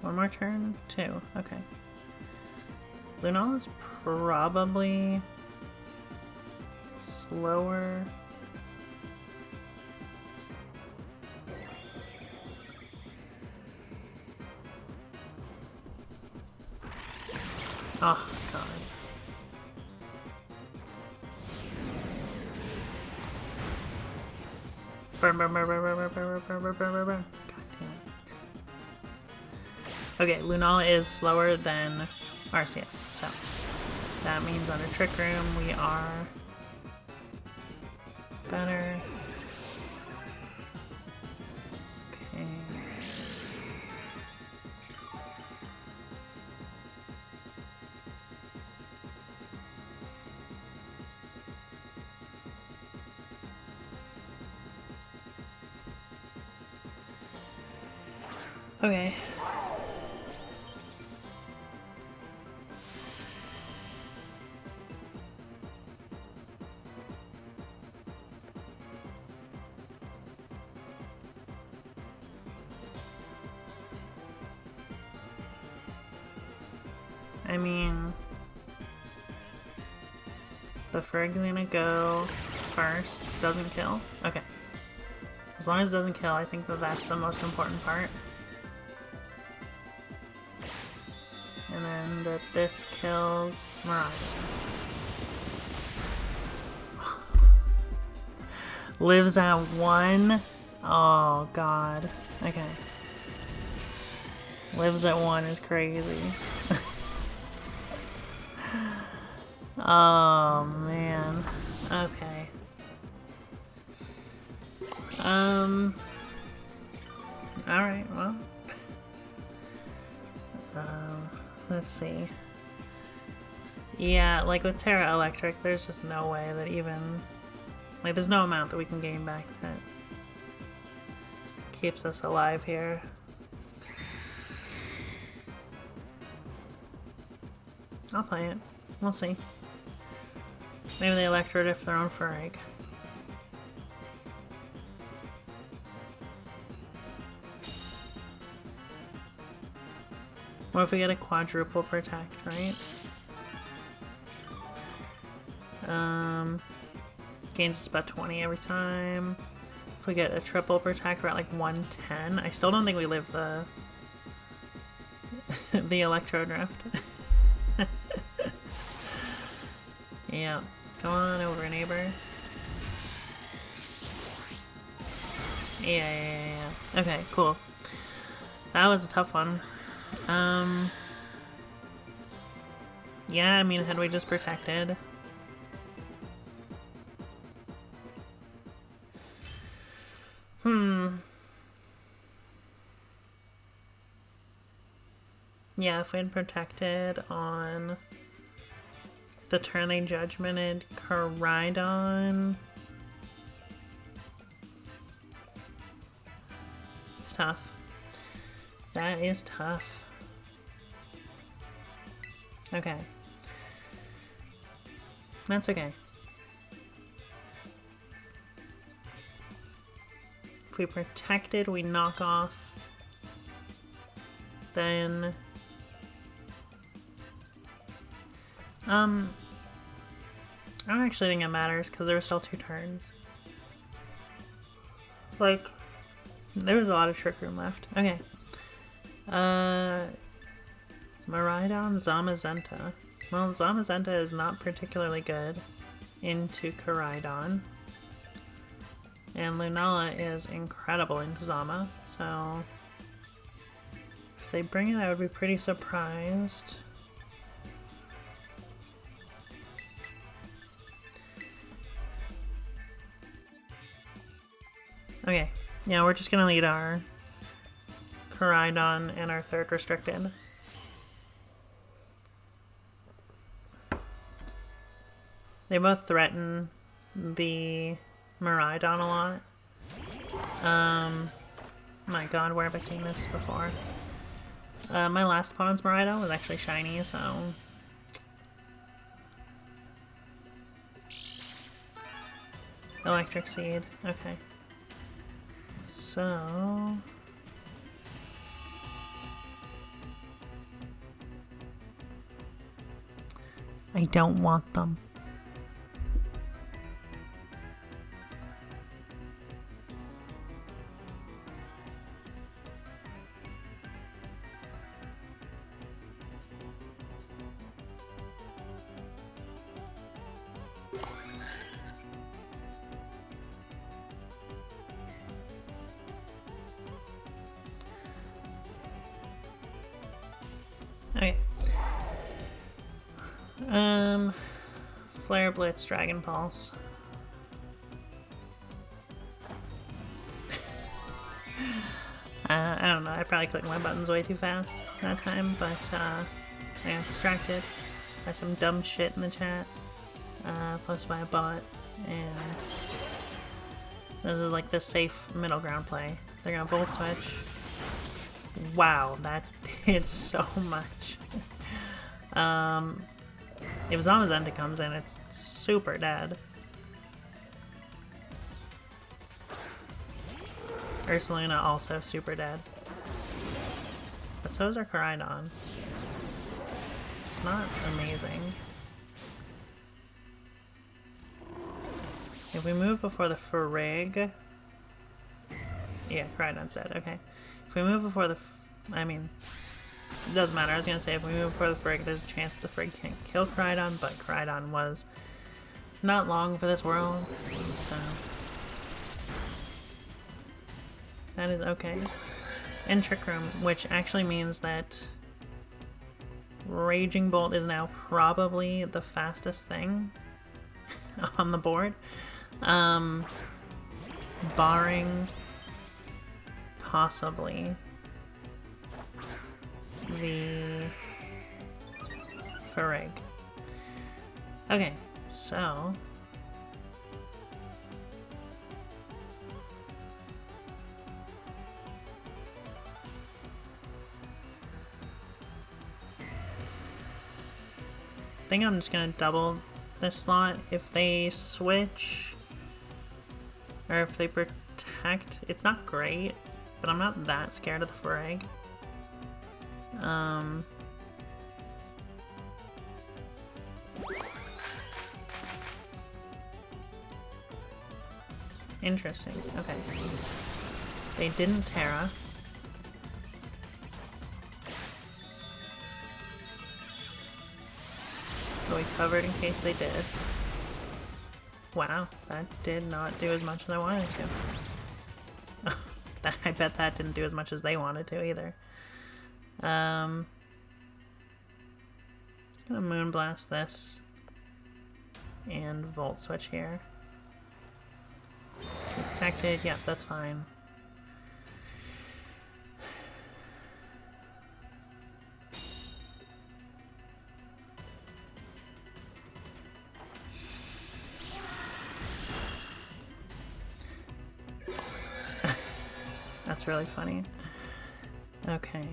One more turn? 2. Okay. Lunala is probably slower. Oh, God. Burn, burn, burn, burn, burn, burn, burn, burn, burn, burn, burn. Okay, Lunala is slower than Arceus, so that means under Trick Room we are better. Okay. Okay. I mean, the Frig's gonna go first. Doesn't kill? Okay. As long as it doesn't kill, I think that that's the most important part. And then that this kills Miraidon. Lives at 1? Oh, God. Okay. Lives at 1 is crazy. Oh, man. Okay. Alright, well. Let's see. Yeah, like with Terra Electric, there's just no way that even... Like, there's no amount that we can gain back that keeps us alive here. I'll play it. We'll see. Maybe they Electrode if they're on for egg. What if we get a quadruple protect, right? Gains us about 20 every time. If we get a triple protect, we're at like 110. I still don't think we live the the Electro Drift. Yeah, come on over, neighbor. Yeah. Okay, cool. That was a tough one. Yeah, I mean, had we just protected... Yeah, if we had protected on the turn they judgmented Koraidon... It's tough. That is tough. Okay. That's okay. If we protected, we knock off. Then... I don't actually think it matters, because there were still 2 turns. Like, there was a lot of trick room left. Okay. Miraidon, Zamazenta. Well, Zamazenta is not particularly good into Koraidon. And Lunala is incredible into Zama, so... If they bring it, I would be pretty surprised. Okay, yeah, we're just gonna lead our Koraidon and our 3rd restricted. They both threaten the Miraidon a lot. My god, where have I seen this before? My last opponent's Miraidon was actually shiny, so... Electric Seed, okay. So... I don't want them. Okay. Flare Blitz, Dragon Pulse. I don't know, I probably clicked my buttons way too fast that time, but I got distracted by some dumb shit in the chat, posted by a bot, and this is like the safe middle ground play. They're gonna Volt Switch. Wow, that did so much. If Zamazenta comes in, it's super dead. Ursaluna also super dead. But so is our Koraidon. It's not amazing. If we move before the Frigg... Yeah, Koraidon's dead, okay. If we move before the... I mean... It doesn't matter, I was gonna say if we move before the Frigg, there's a chance the Frigg can't kill Koraidon, but Koraidon was not long for this world, so... That is okay. And Trick Room, which actually means that Raging Bolt is now probably the fastest thing on the board. Barring possibly the Frigg. Okay, so I think I'm just gonna double this slot. If they switch or if they protect, it's not great, but I'm not that scared of the Frigg. Interesting. Okay. They didn't Terra. But we covered in case they did. Wow, that did not do as much as I wanted to. I bet that didn't do as much as they wanted to either. Gonna Moonblast this and Volt Switch here. Protected, yep, that's fine. That's really funny. Okay.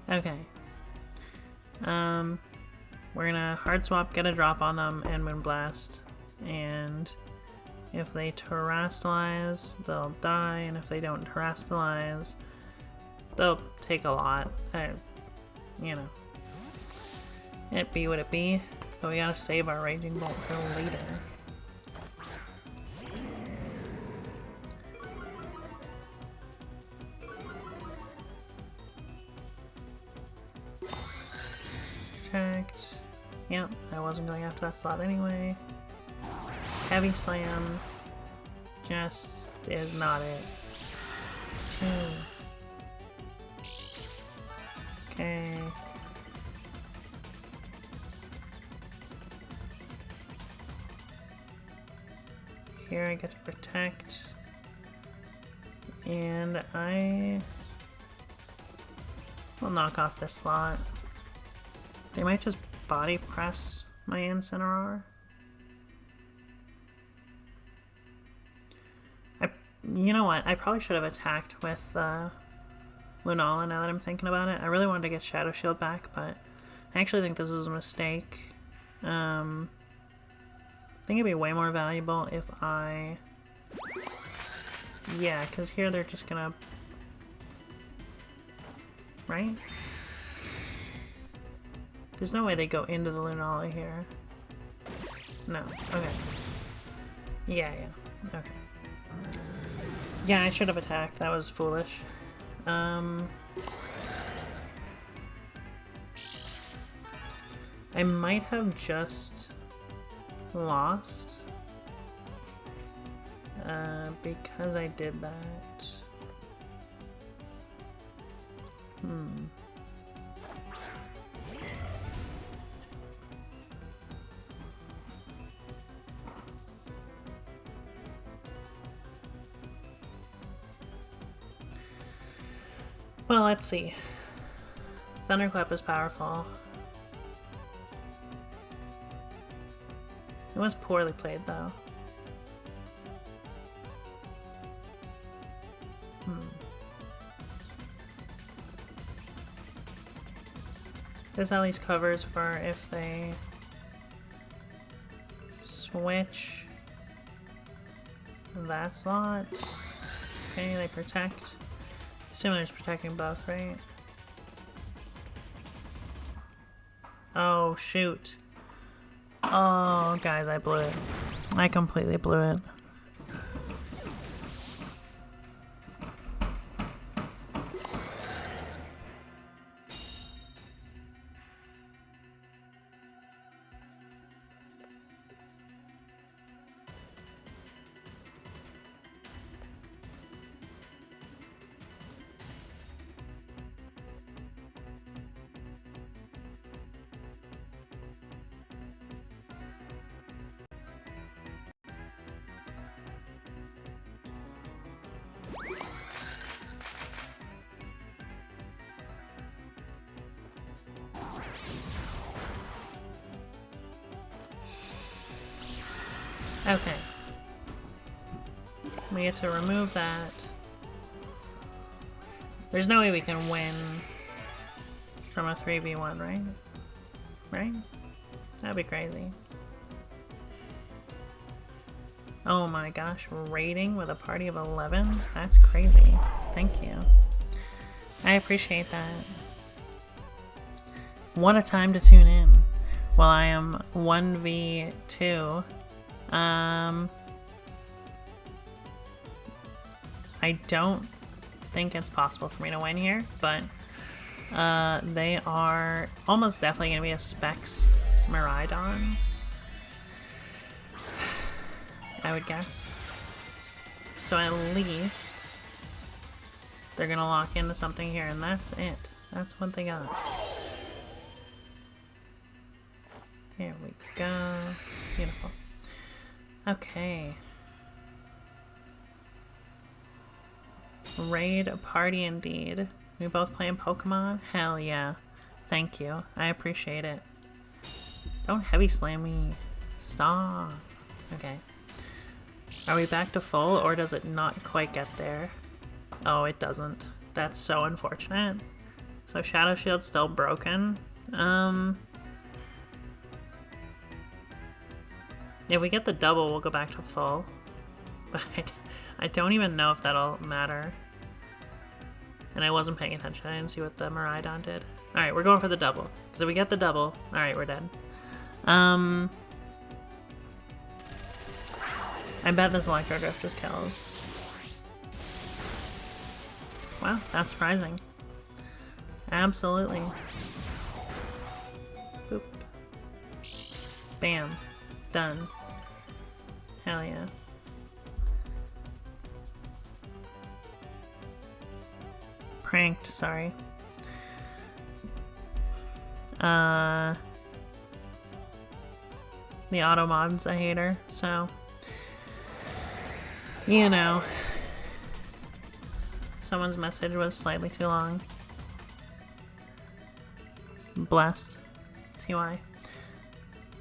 Okay. We're gonna Hard Swap, get a drop on them, and Moonblast. And if they Terrastalize, they'll die, and if they don't Terrastalize, they'll take a lot. You know. It be what it be. But we gotta save our Raging Bolt for later. Protect. Yep, I wasn't going after that slot anyway. Heavy Slam just is not it. Okay. Here I get to protect, and I will knock off this slot. They might just body press my Incineroar. You know what? I probably should have attacked with Lunala now that I'm thinking about it. I really wanted to get Shadow Shield back, but I actually think this was a mistake. I think it'd be way more valuable if I... Yeah, because here they're just gonna... Right? There's no way they go into the Lunala here. No. Okay. Yeah. Okay. Yeah, I should have attacked. That was foolish. I might have just lost because I did that. Well, let's see. Thunderclap is powerful. It was poorly played, though. This at least covers for if they switch that slot. Okay, they protect. Assuming there's protecting both, right? Oh, shoot. Oh, guys, I blew it. I completely blew it. Okay. We get to remove that. There's no way we can win from a 3v1, right? Right? That'd be crazy. Oh my gosh, raiding with a party of 11? That's crazy. Thank you. I appreciate that. What a time to tune in. While I am 1v2. I don't think it's possible for me to win here, but they are almost definitely going to be a Specs Miraidon. I would guess. So at least they're gonna lock into something here, and that's it. That's what they got. Here we go. Beautiful. Okay. Raid party indeed. We both playing Pokemon? Hell yeah. Thank you. I appreciate it. Don't heavy slam me. Stop. Okay. Are we back to full, or does it not quite get there? Oh, it doesn't. That's so unfortunate. So Shadow Shield's still broken. If we get the double, we'll go back to full. But I don't even know if that'll matter. And I wasn't paying attention. I didn't see what the Miraidon did. Alright, we're going for the double. Because if we get the double, alright, we're dead. I bet this Electro Drift just kills. Wow, that's surprising. Absolutely. Boop. Bam. Done. Hell yeah. Pranked, sorry. The auto mod's a hater, so you know, someone's message was slightly too long. Blessed. See why?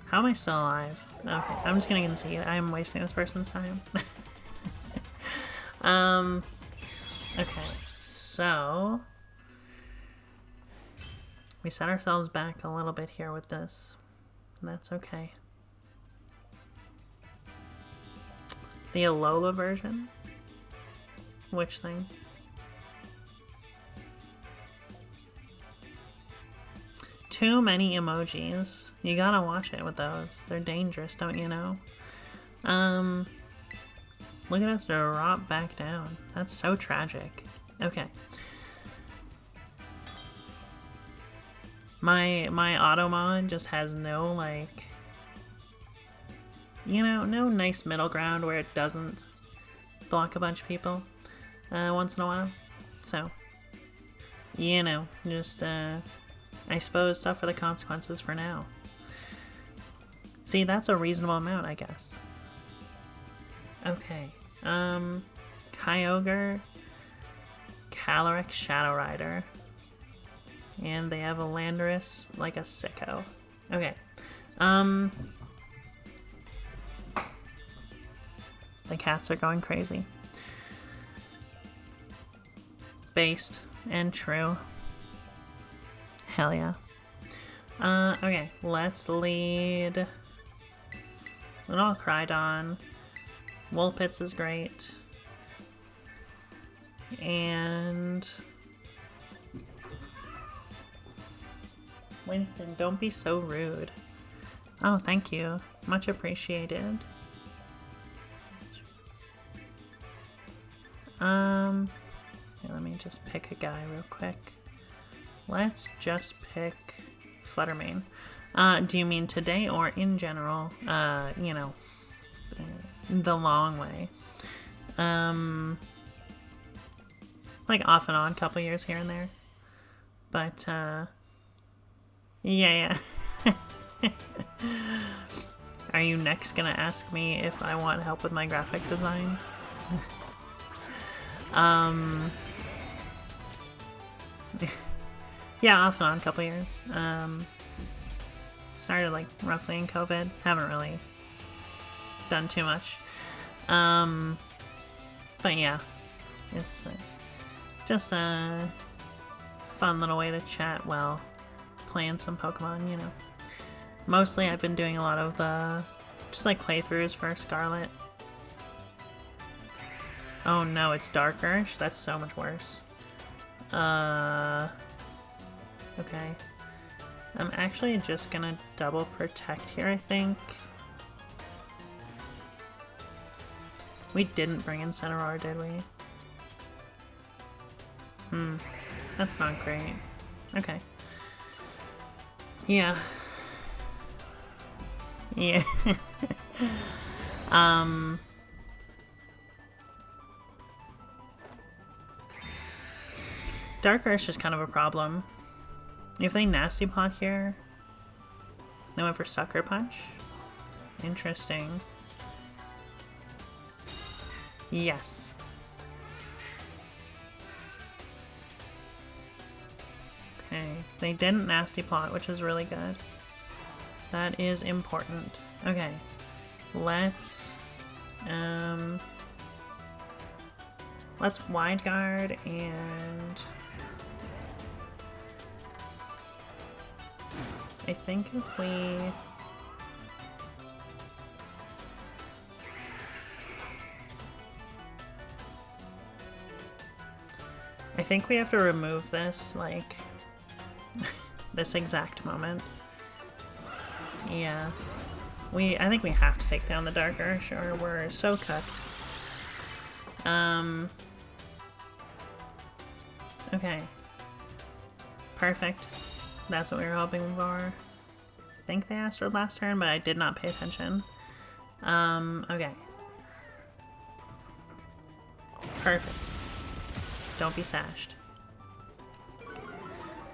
How am I still alive? Okay, I'm just gonna concede. I'm wasting this person's time. Okay, so we set ourselves back a little bit here with this, and that's okay. The Alola version? Which thing? Too many emojis. You gotta watch it with those. They're dangerous, don't you know? Look at us drop back down. That's so tragic. Okay. My Automon just has no, like, you know, no nice middle ground where it doesn't block a bunch of people once in a while. So, you know, just, I suppose suffer the consequences for now. See, that's a reasonable amount, I guess. Okay. Kyogre, Calyrex Shadow Rider. And they have a Landorus like a sicko. Okay. The cats are going crazy. Based and true. Hell yeah. Okay, let's lead Little Crydon. Woolpits is great. And Winston, don't be so rude. Oh, thank you. Much appreciated. Here, let me just pick a guy real quick. Let's just pick Fluttermane. Do you mean today or in general? You know, the long way. Like off and on, couple years here and there. But, yeah. Are you next gonna ask me if I want help with my graphic design? Yeah, off and on, couple years. Started like roughly in COVID. Haven't really done too much. But yeah, it's just a fun little way to chat while playing some Pokemon, you know. Mostly I've been doing a lot of the just like playthroughs for Scarlet. Oh no, it's Darkerish? That's so much worse. Okay. I'm actually just gonna double protect here, I think. We didn't bring in Cineroar, did we? That's not great. Okay. Yeah. Yeah. Dark Earth's just kind of a problem. If they Nasty Plot here, they went for Sucker Punch. Interesting. Yes. Okay, they didn't Nasty Plot, which is really good. That is important. Okay, let's Wide Guard and I think if we have to remove this, like, this exact moment. Yeah. I think we have to take down the Dark Ursh or we're so cooked. Okay. Perfect. That's what we were hoping for. I think they Astroed last turn, but I did not pay attention. Okay. Perfect. Don't be sashed.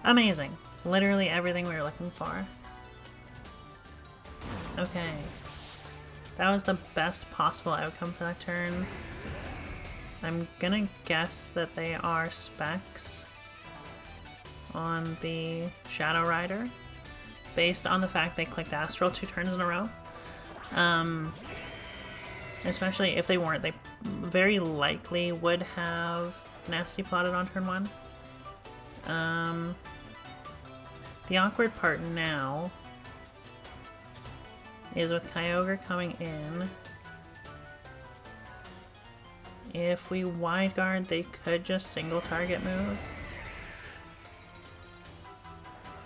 Amazing. Literally everything we were looking for. Okay. That was the best possible outcome for that turn. I'm gonna guess that they are specs on the Shadow Rider, based on the fact they clicked Astral 2 turns in a row. Especially if they weren't, they very likely would have Nasty Plotted on turn 1. The awkward part now is with Kyogre coming in. If we Wide Guard, they could just single target move.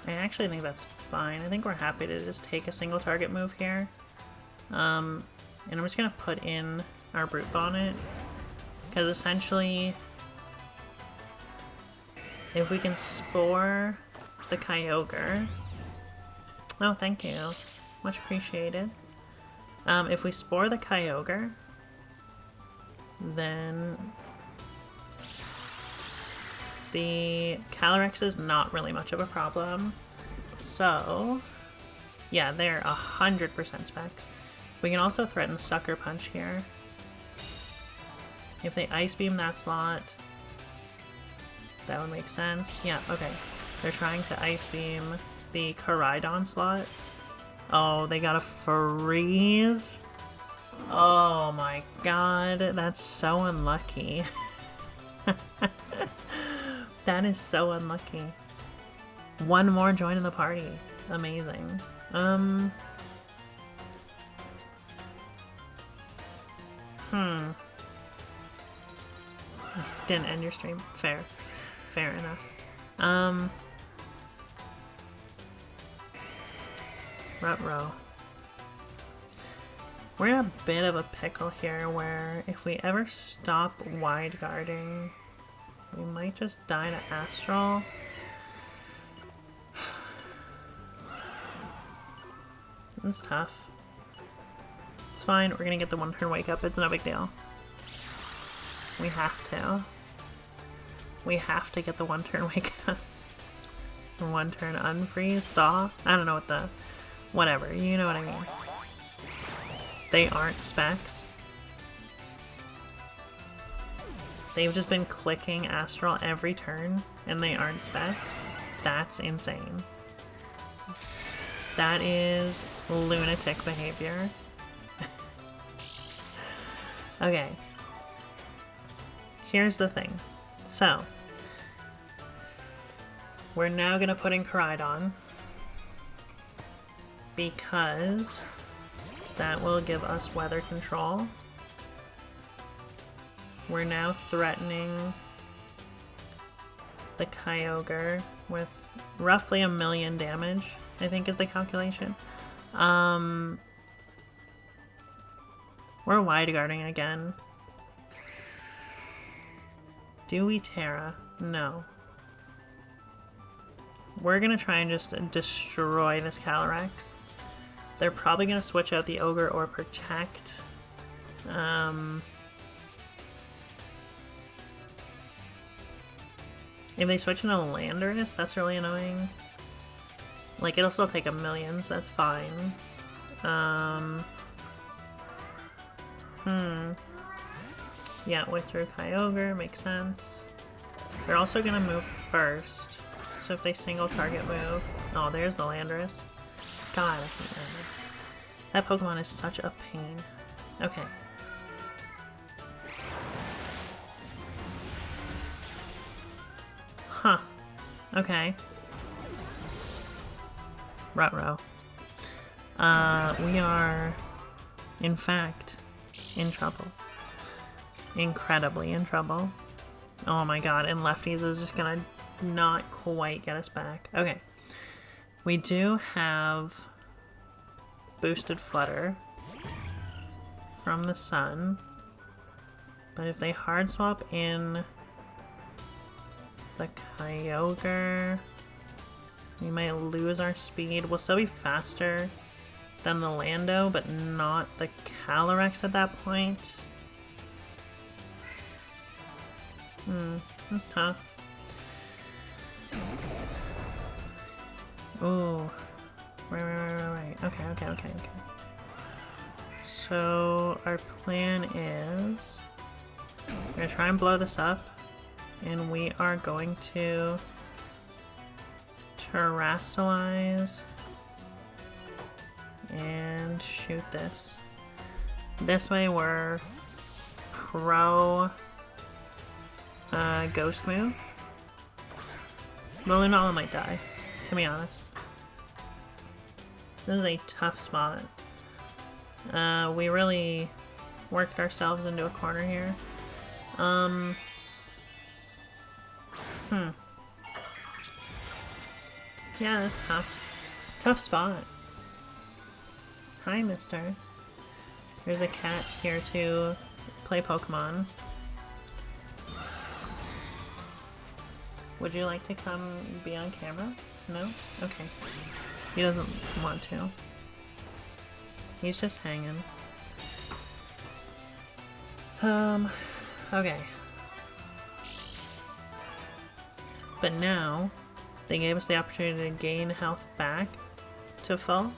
I actually think that's fine. I think we're happy to just take a single target move here. And I'm just gonna put in our Brute Bonnet, because essentially, if we can Spore the Kyogre... Oh, thank you. Much appreciated. If we Spore the Kyogre, then the Calyrex is not really much of a problem. So, yeah, they're 100% specs. We can also threaten Sucker Punch here. If they Ice Beam that slot, that would make sense. Yeah, okay. They're trying to Ice Beam the Koraidon slot. Oh, they got a Freeze? Oh my god, that's so unlucky. That is so unlucky. One more join in the party. Amazing. Didn't end your stream. Fair. Fair enough. Ruh-roh. We're in a bit of a pickle here where if we ever stop Wide Guarding, we might just die to Astral. It's tough. It's fine, we're gonna get the 1 turn wake up, it's no big deal. We have to. We have to get the 1 turn wake up. 1 turn unfreeze, thaw? I don't know what the... Whatever, you know what I mean. They aren't specs. They've just been clicking Astral every turn, and they aren't specs. That's insane. That is lunatic behavior. Okay. Here's the thing. So, we're now gonna put in Koraidon, because that will give us weather control. We're now threatening the Kyogre with roughly 1,000,000 damage, I think is the calculation. We're Wide Guarding again. Do we Terra? No. We're gonna try and just destroy this Calyrex. They're probably gonna switch out the Ogre or Protect. If they switch into Landorus, that's really annoying. Like, it'll still take a million, so that's fine. Yeah, withdrew Kyogre, makes sense. They're also gonna move first. So if they single target move... Oh, there's the Landorus. God, I hate Landorus. That Pokemon is such a pain. Okay. Huh. Okay. Ruh-roh. We are, in fact, in trouble. Incredibly in trouble. Oh my god, and Lefties is just gonna not quite get us back. Okay. We do have boosted Flutter from the sun. But if they hard swap in the Kyogre, we might lose our speed. We'll still be faster than the Lando, but not the Calyrex at that point. That's tough. Ooh. Right. Okay. So, our plan is... we're gonna try and blow this up, and we are going to Terrastalize and shoot this. This way we're pro ghost move. But Lunala might die, to be honest. This is a tough spot. We really worked ourselves into a corner here. Yeah, that's tough. Tough spot. Hi, mister. There's a cat here to play Pokemon. Would you like to come be on camera? No? Okay. He doesn't want to. He's just hanging. Okay. But now, they gave us the opportunity to gain health back to full.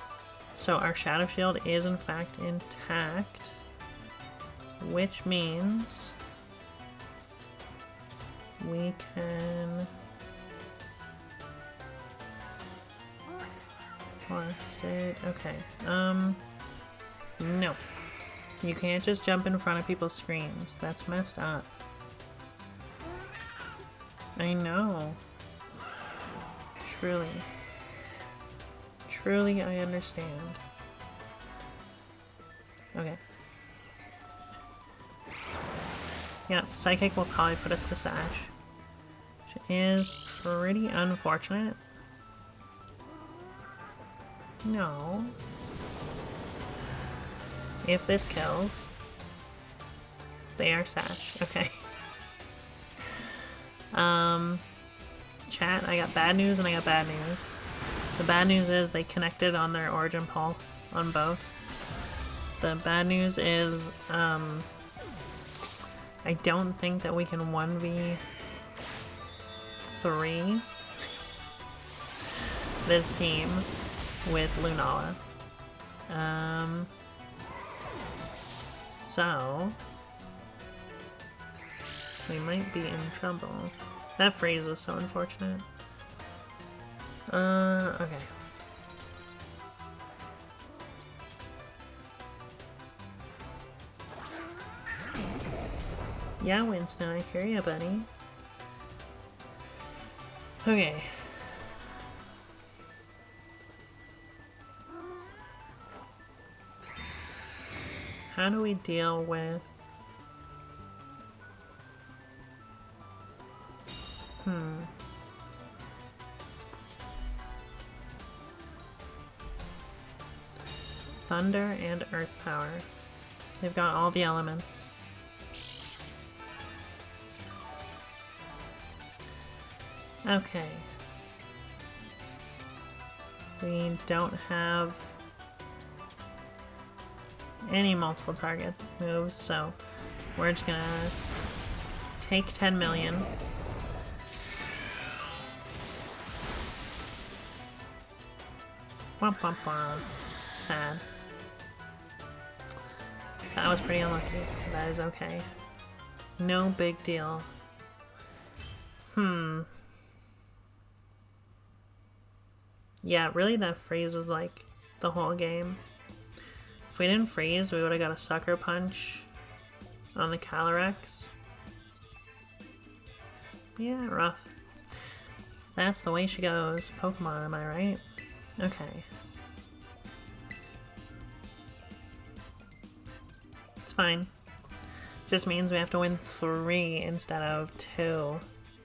So our Shadow Shield is in fact intact. Which means we can blast it. Okay. No. You can't just jump in front of people's screens. That's messed up. I know. Truly. Truly, I understand. Okay. Yeah, Psychic will probably put us to Sash. Which is pretty unfortunate. No. If this kills, they are Sash. Okay. Chat, I got bad news and I got bad news. The bad news is they connected on their Origin Pulse on both. The bad news is, I don't think that we can 1v3 this team with Lunala. So we might be in trouble. That freeze was so unfortunate. Okay. Yeah, Winston, I hear ya, buddy. Okay. How do we deal with... Thunder and Earth Power. They've got all the elements. Okay. We don't have any multiple target moves, so we're just gonna take 10 million Womp womp womp. Sad. That was pretty unlucky. That is okay. No big deal. Yeah, really that freeze was like the whole game. If we didn't freeze, we would have got a sucker punch on the Calyrex. Yeah, rough. That's the way she goes. Pokemon, am I right? Okay. It's fine. Just means we have to win 3 instead of 2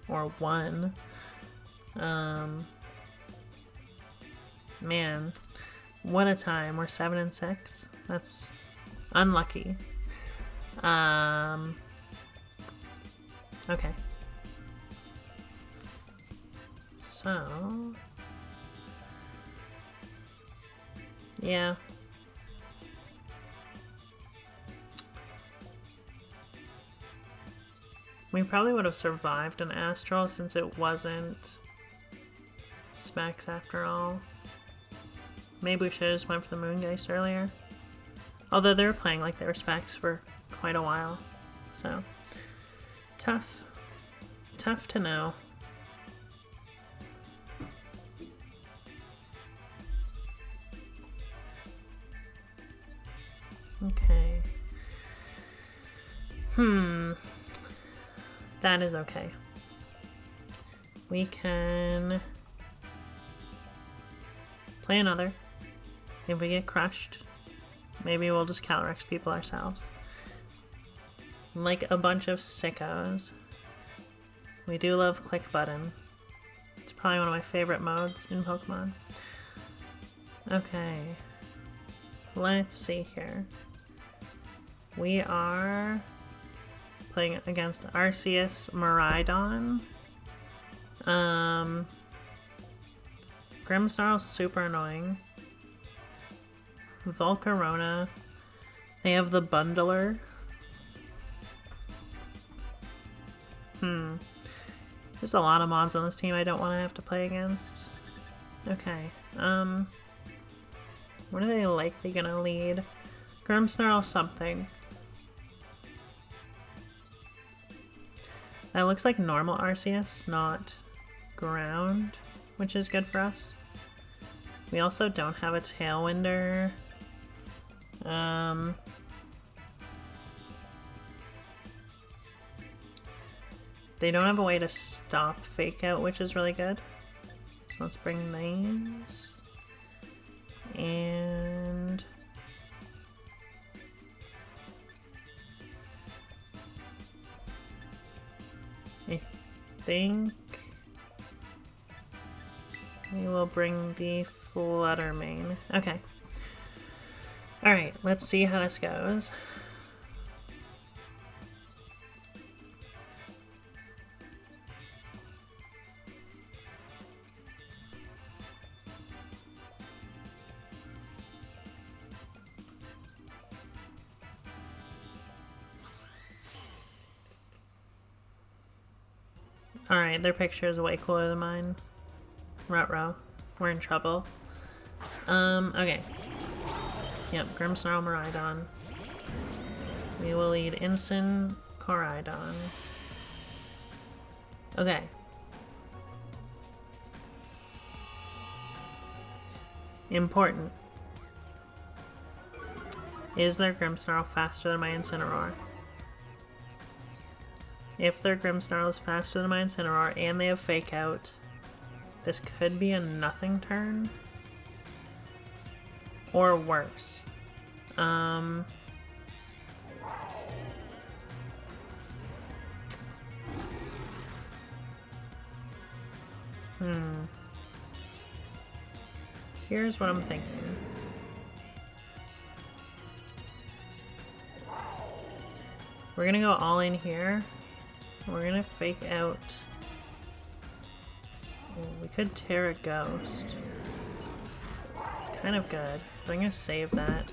or 1. Man, what a time. We're 7 and 6. That's unlucky. Okay. So, yeah. We probably would have survived an Astral since it wasn't Specs after all. Maybe we should have just went for the Moongeist earlier. Although they were playing like they were Specs for quite a while. So, tough. Tough to know. Okay. That is okay. We can play another. If we get crushed, maybe we'll just Calyrex people ourselves. Like a bunch of sickos. We do love click button. It's probably one of my favorite modes in Pokemon. Okay. Let's see here. We are playing against Arceus Miraidon. Grimmsnarl's super annoying. Volcarona. They have the Bundler. There's a lot of mods on this team I don't want to have to play against. Okay. What are they likely gonna lead? Grimmsnarl something. That looks like normal Arceus, not ground, which is good for us. We also don't have a Tailwinder. They don't have a way to stop Fake Out, which is really good. So let's bring these. And I think we will bring the Fluttermane. Okay. Alright, let's see how this goes. Alright, their picture is way cooler than mine. Ruh-roh. We're in trouble. Okay. Yep, Grimmsnarl Miraidon. We will lead Incin Coridon. Okay. Important. Is their Grimmsnarl faster than my Incineroar? If their Grimmsnarl is faster than my Incineroar and they have Fake Out, this could be a nothing turn. Or worse. Here's what I'm thinking. We're gonna go all in here. We're gonna Fake Out. Oh, we could Terra Ghost. It's kind of good, but I'm gonna save that.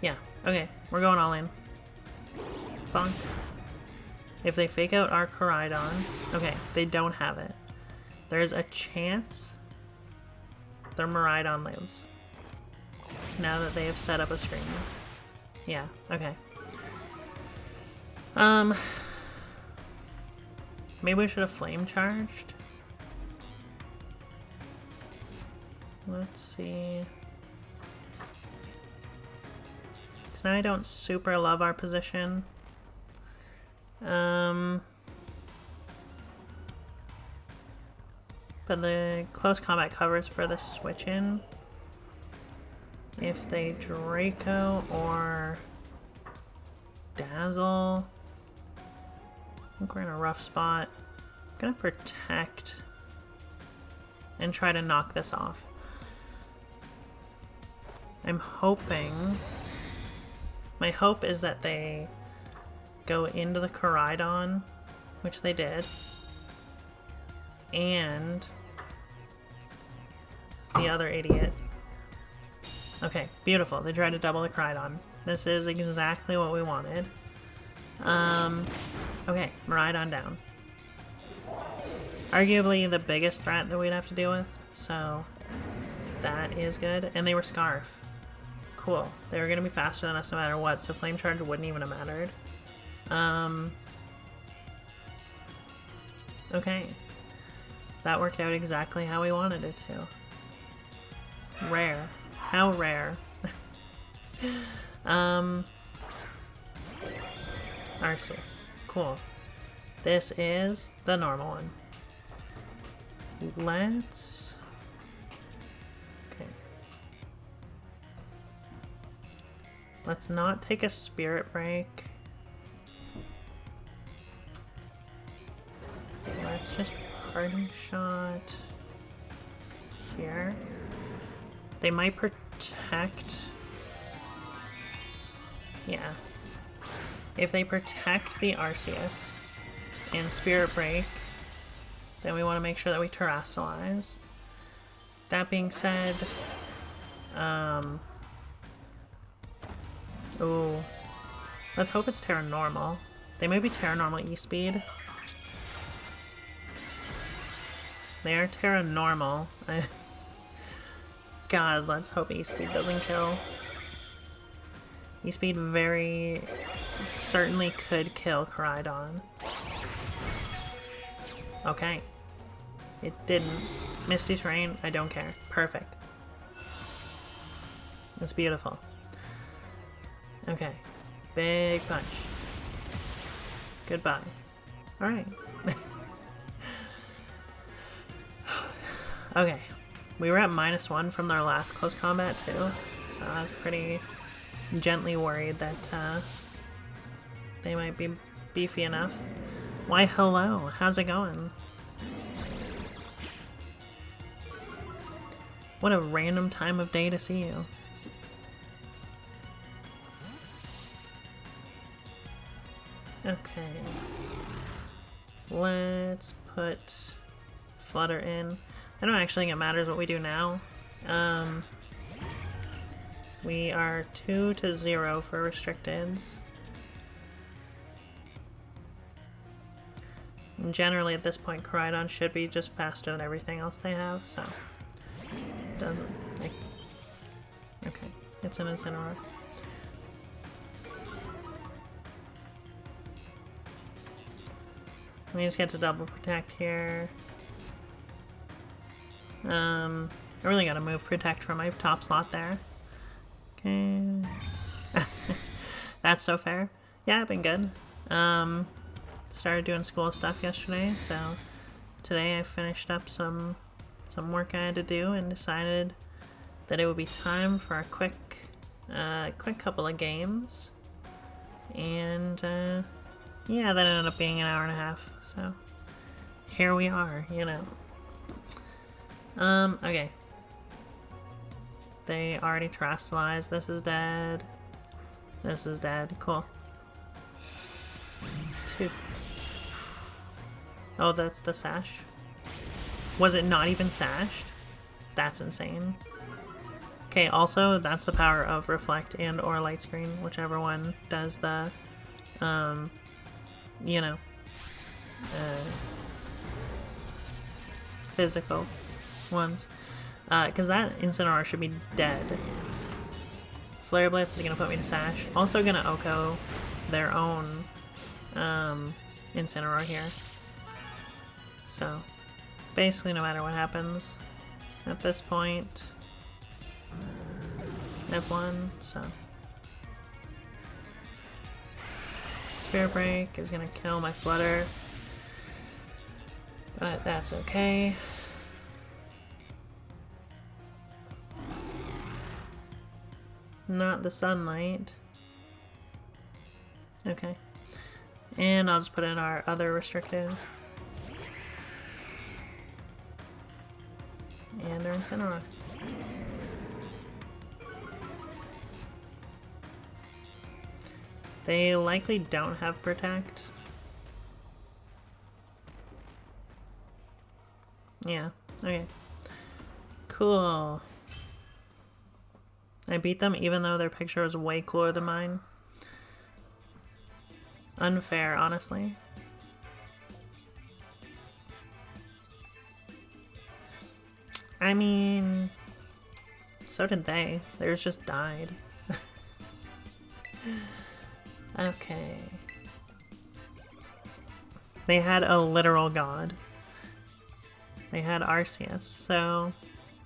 Yeah, okay, we're going all in. Bonk. If they Fake Out our Coridon, okay, they don't have it. There's a chance their Miraidon lives. Now that they have set up a screen. Yeah, okay. Maybe we should have flame charged. Let's see. Because now I don't super love our position. But the close combat covers for the switch in. If they Draco or Dazzle, I think we're in a rough spot. I'm gonna protect and try to knock this off. I'm hoping, my hope is that they go into the Koraidon, which they did, and the other idiot. Okay, beautiful. They tried to double the Koraidon. This is exactly what we wanted. Okay, Miraidon down. Arguably the biggest threat that we'd have to deal with, so that is good. And they were Scarf. Cool. They were going to be faster than us no matter what, so Flame Charge wouldn't even have mattered. Okay. That worked out exactly how we wanted it to. Rare. How rare. Arceus. Cool. This is the normal one. Let's... Okay. Let's not take a Spirit Break. Let's just Parting Shot here. They might protect... Yeah. If they protect the Arceus and Spirit Break, then we want to make sure that we Terrasilize. That being said, ooh. Let's hope it's Terra Normal. They may be Terra Normal E-Speed. They are Terra Normal. God, let's hope E-Speed doesn't kill. E-Speed very certainly could kill Koraidon. Okay. It didn't. Misty Terrain, I don't care. Perfect. It's beautiful. Okay. Big punch. Goodbye. Alright. Okay. We were at -1 from their last close combat too, so I was pretty gently worried that they might be beefy enough. Why hello, how's it going? What a random time of day to see you. Okay. Let's put Flutter in. I don't actually think it matters what we do now. We are 2-0 for restricteds. And generally at this point, Koraidon should be just faster than everything else they have, so it doesn't. Like, okay, it's an Incineroar. We just get to double protect here. I really gotta move protect from my top slot there. Okay. That's so fair. Yeah, I've been good. Started doing school stuff yesterday, so today I finished up some work I had to do and decided that it would be time for a quick couple of games. And yeah, that ended up being an hour and a half, so here we are, you know. Okay. They already Terrasilize. This is dead. This is dead. Cool. 2. Oh, that's the sash. Was it not even sashed? That's insane. Okay, also, that's the power of Reflect and or Light Screen, whichever one does the, you know, physical ones. Because that Incineroar should be dead. Flare Blitz is going to put me to Sash. Also going to Oko their own Incineroar here. So, basically no matter what happens at this point, I've won, so. Spirit Break is going to kill my Flutter, but that's okay. Not the sunlight. Okay. And I'll just put in our other restricted. And our Incineroar. They likely don't have Protect. Yeah, okay. Cool. I beat them even though their picture was way cooler than mine. Unfair, honestly. I mean, so did they. Theirs just died. Okay. They had a literal god. They had Arceus, so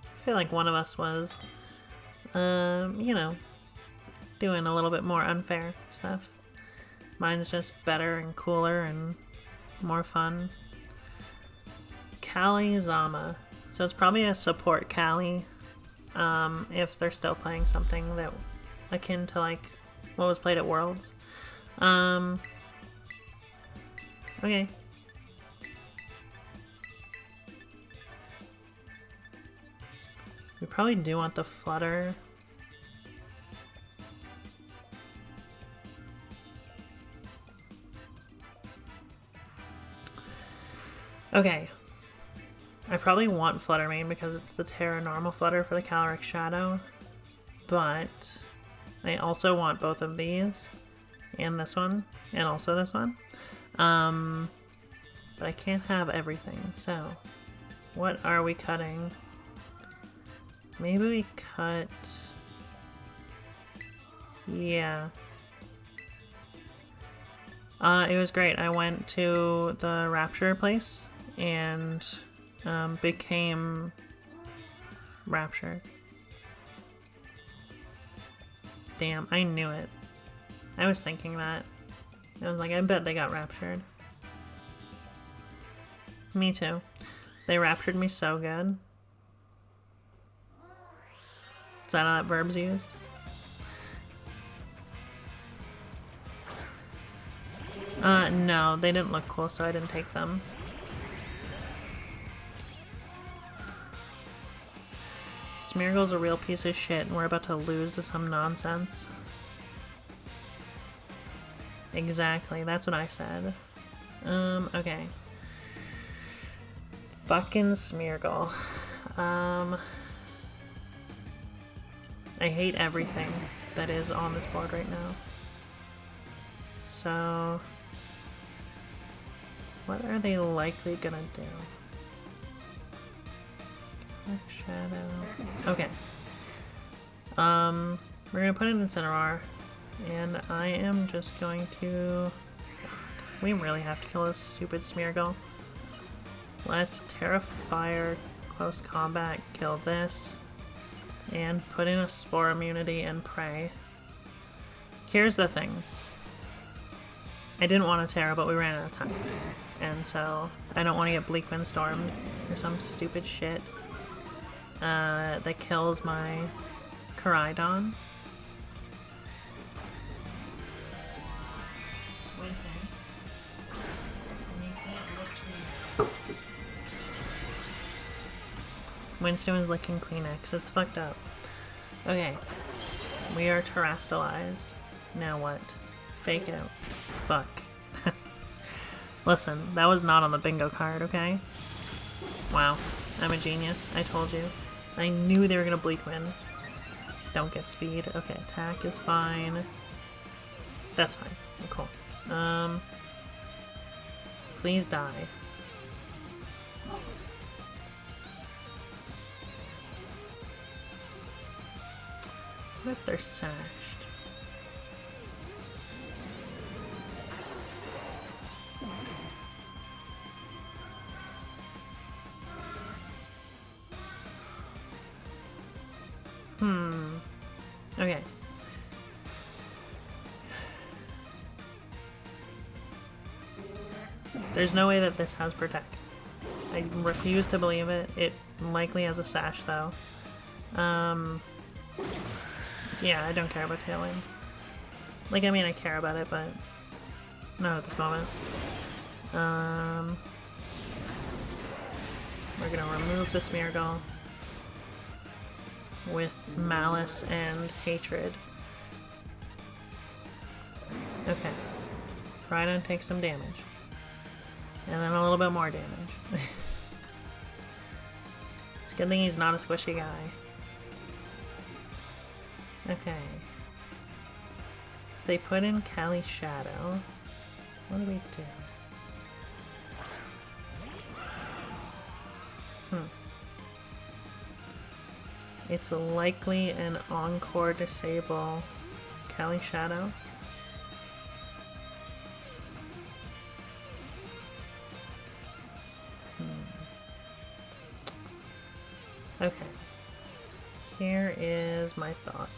I feel like one of us was you know, doing a little bit more unfair stuff. Mine's just better and cooler and more fun. Kali Zama. So it's probably a support Kali, if they're still playing something that akin to like what was played at Worlds. Okay. We probably do want the Flutter. Okay. I probably want Flutter Mane because it's the Terra normal Flutter for the Calyrex Shadow. But I also want both of these. And this one. And also this one. But I can't have everything. So, what are we cutting? Maybe we cut... Yeah. It was great. I went to the Rapture place and became Rapture. Damn, I knew it. I was thinking that. I was like, I bet they got raptured. Me too. They raptured me so good. Is that how that verb's used? No, they didn't look cool, so I didn't take them. Smeargle's a real piece of shit, and we're about to lose to some nonsense. Exactly, that's what I said. Okay. Fucking Smeargle. I hate everything that is on this board right now. So... what are they likely gonna do? Shadow. Okay. We're gonna put it in Incineroar. And I am just going to... we really have to kill this stupid Smeargle. Let's Terra Fire, Close Combat, kill this. And put in a Spore immunity and pray. Here's the thing. I didn't want to Terra, but we ran out of time. And so, I don't want to get Bleak Windstormed or some stupid shit that kills my Koraidon. Winston is licking Kleenex. It's fucked up. Okay. We are terrestrialized. Now what? Fake out. Fuck. Listen, that was not on the bingo card, okay? Wow. I'm a genius. I told you. I knew they were gonna Bleak Wind. Don't get speed. Okay, attack is fine. That's fine. Cool. Please die. What if they're sashed? Okay. There's no way that this has Protect. I refuse to believe it. It likely has a Sash, though. Yeah, I don't care about Tailwind. Like, I mean, I care about it, but not at this moment. We're gonna remove the Smeargle with Malice and Hatred. Okay. Rhydon takes some damage. And then a little bit more damage. It's a good thing he's not a squishy guy. Okay. If they put in Cali Shadow, what do we do? It's likely an Encore disable Cali Shadow. Okay. Here is my thought.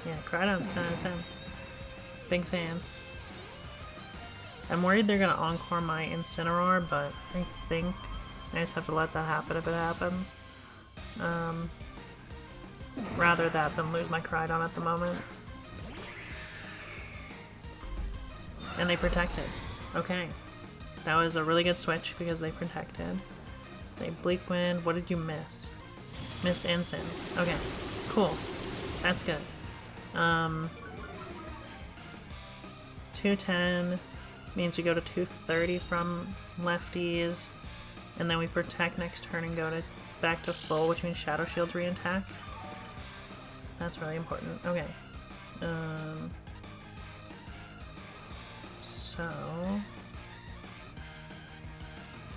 Yeah, Crydon's 10 out of 10. Big fan. I'm worried they're gonna Encore my Incineroar, but I think I just have to let that happen if it happens. Rather that than lose my Crydon at the moment. And they protected. Okay. That was a really good switch because they protected. They Bleak Wind. What did you miss? Missed Incin. Okay. Cool. That's good. 210 means we go to 230 from lefties. And then we protect next turn and go to back to full, which means Shadow Shield's re-attack. That's really important. Okay. So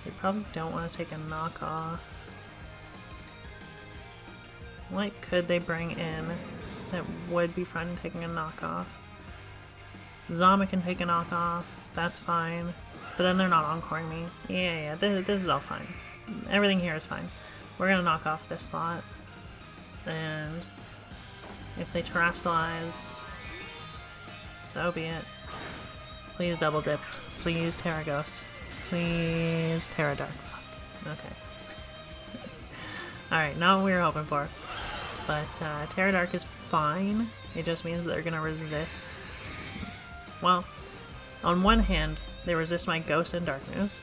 they probably don't want to take a knockoff. What could they bring in that would be fun taking a knockoff? Zama can take a knockoff. That's fine. But then they're not encoring me. Yeah, this is all fine. Everything here is fine. We're gonna knock off this slot. And if they terrestrialize, so be it. Please double dip. Please Terraghost. Please Terradark. Fuck. Okay. Alright, not what we were hoping for. But Terradark is fine. It just means they're gonna resist. Well, on one hand, they resist my Ghost and Dark moves.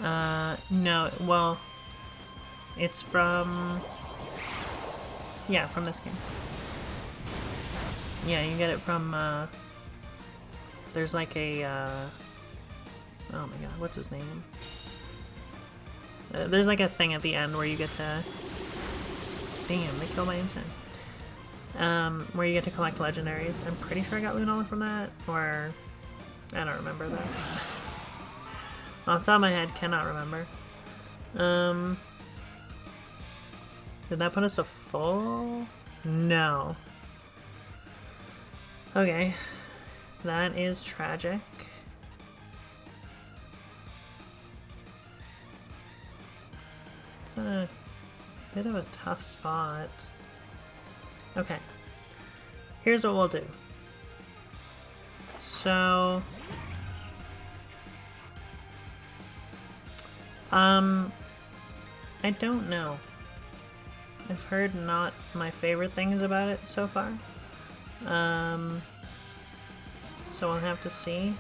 No, well, it's from... Yeah, from this game. Yeah, you get it from, there's like a, oh my god, what's his name? There's like a thing at the end where you get to... Damn, they killed my Incin. Where you get to collect legendaries. I'm pretty sure I got Lunala from that, or... I don't remember that. Off the top of my head, cannot remember. Did that put us to full? No. Okay. That is tragic. It's a bit of a tough spot. Okay. Here's what we'll do. So... I don't know. I've heard not my favorite things about it so far. So we'll have to see.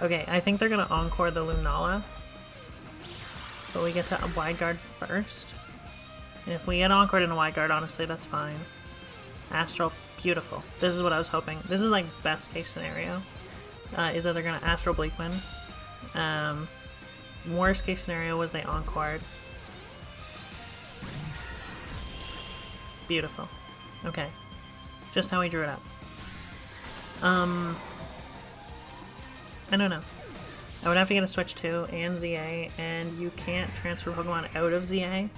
Okay, I think they're gonna Encore the Lunala. But we get to Wide Guard first. And if we get Encored in a Wide Guard, honestly, that's fine. Astral, beautiful. This is what I was hoping. This is like best case scenario. Is that they're gonna Astral Bleak Wind. Worst case scenario was they Encored. Beautiful. Okay. Just how we drew it up. I don't know. I would have to get a Switch 2 and ZA, and you can't transfer Pokemon out of ZA.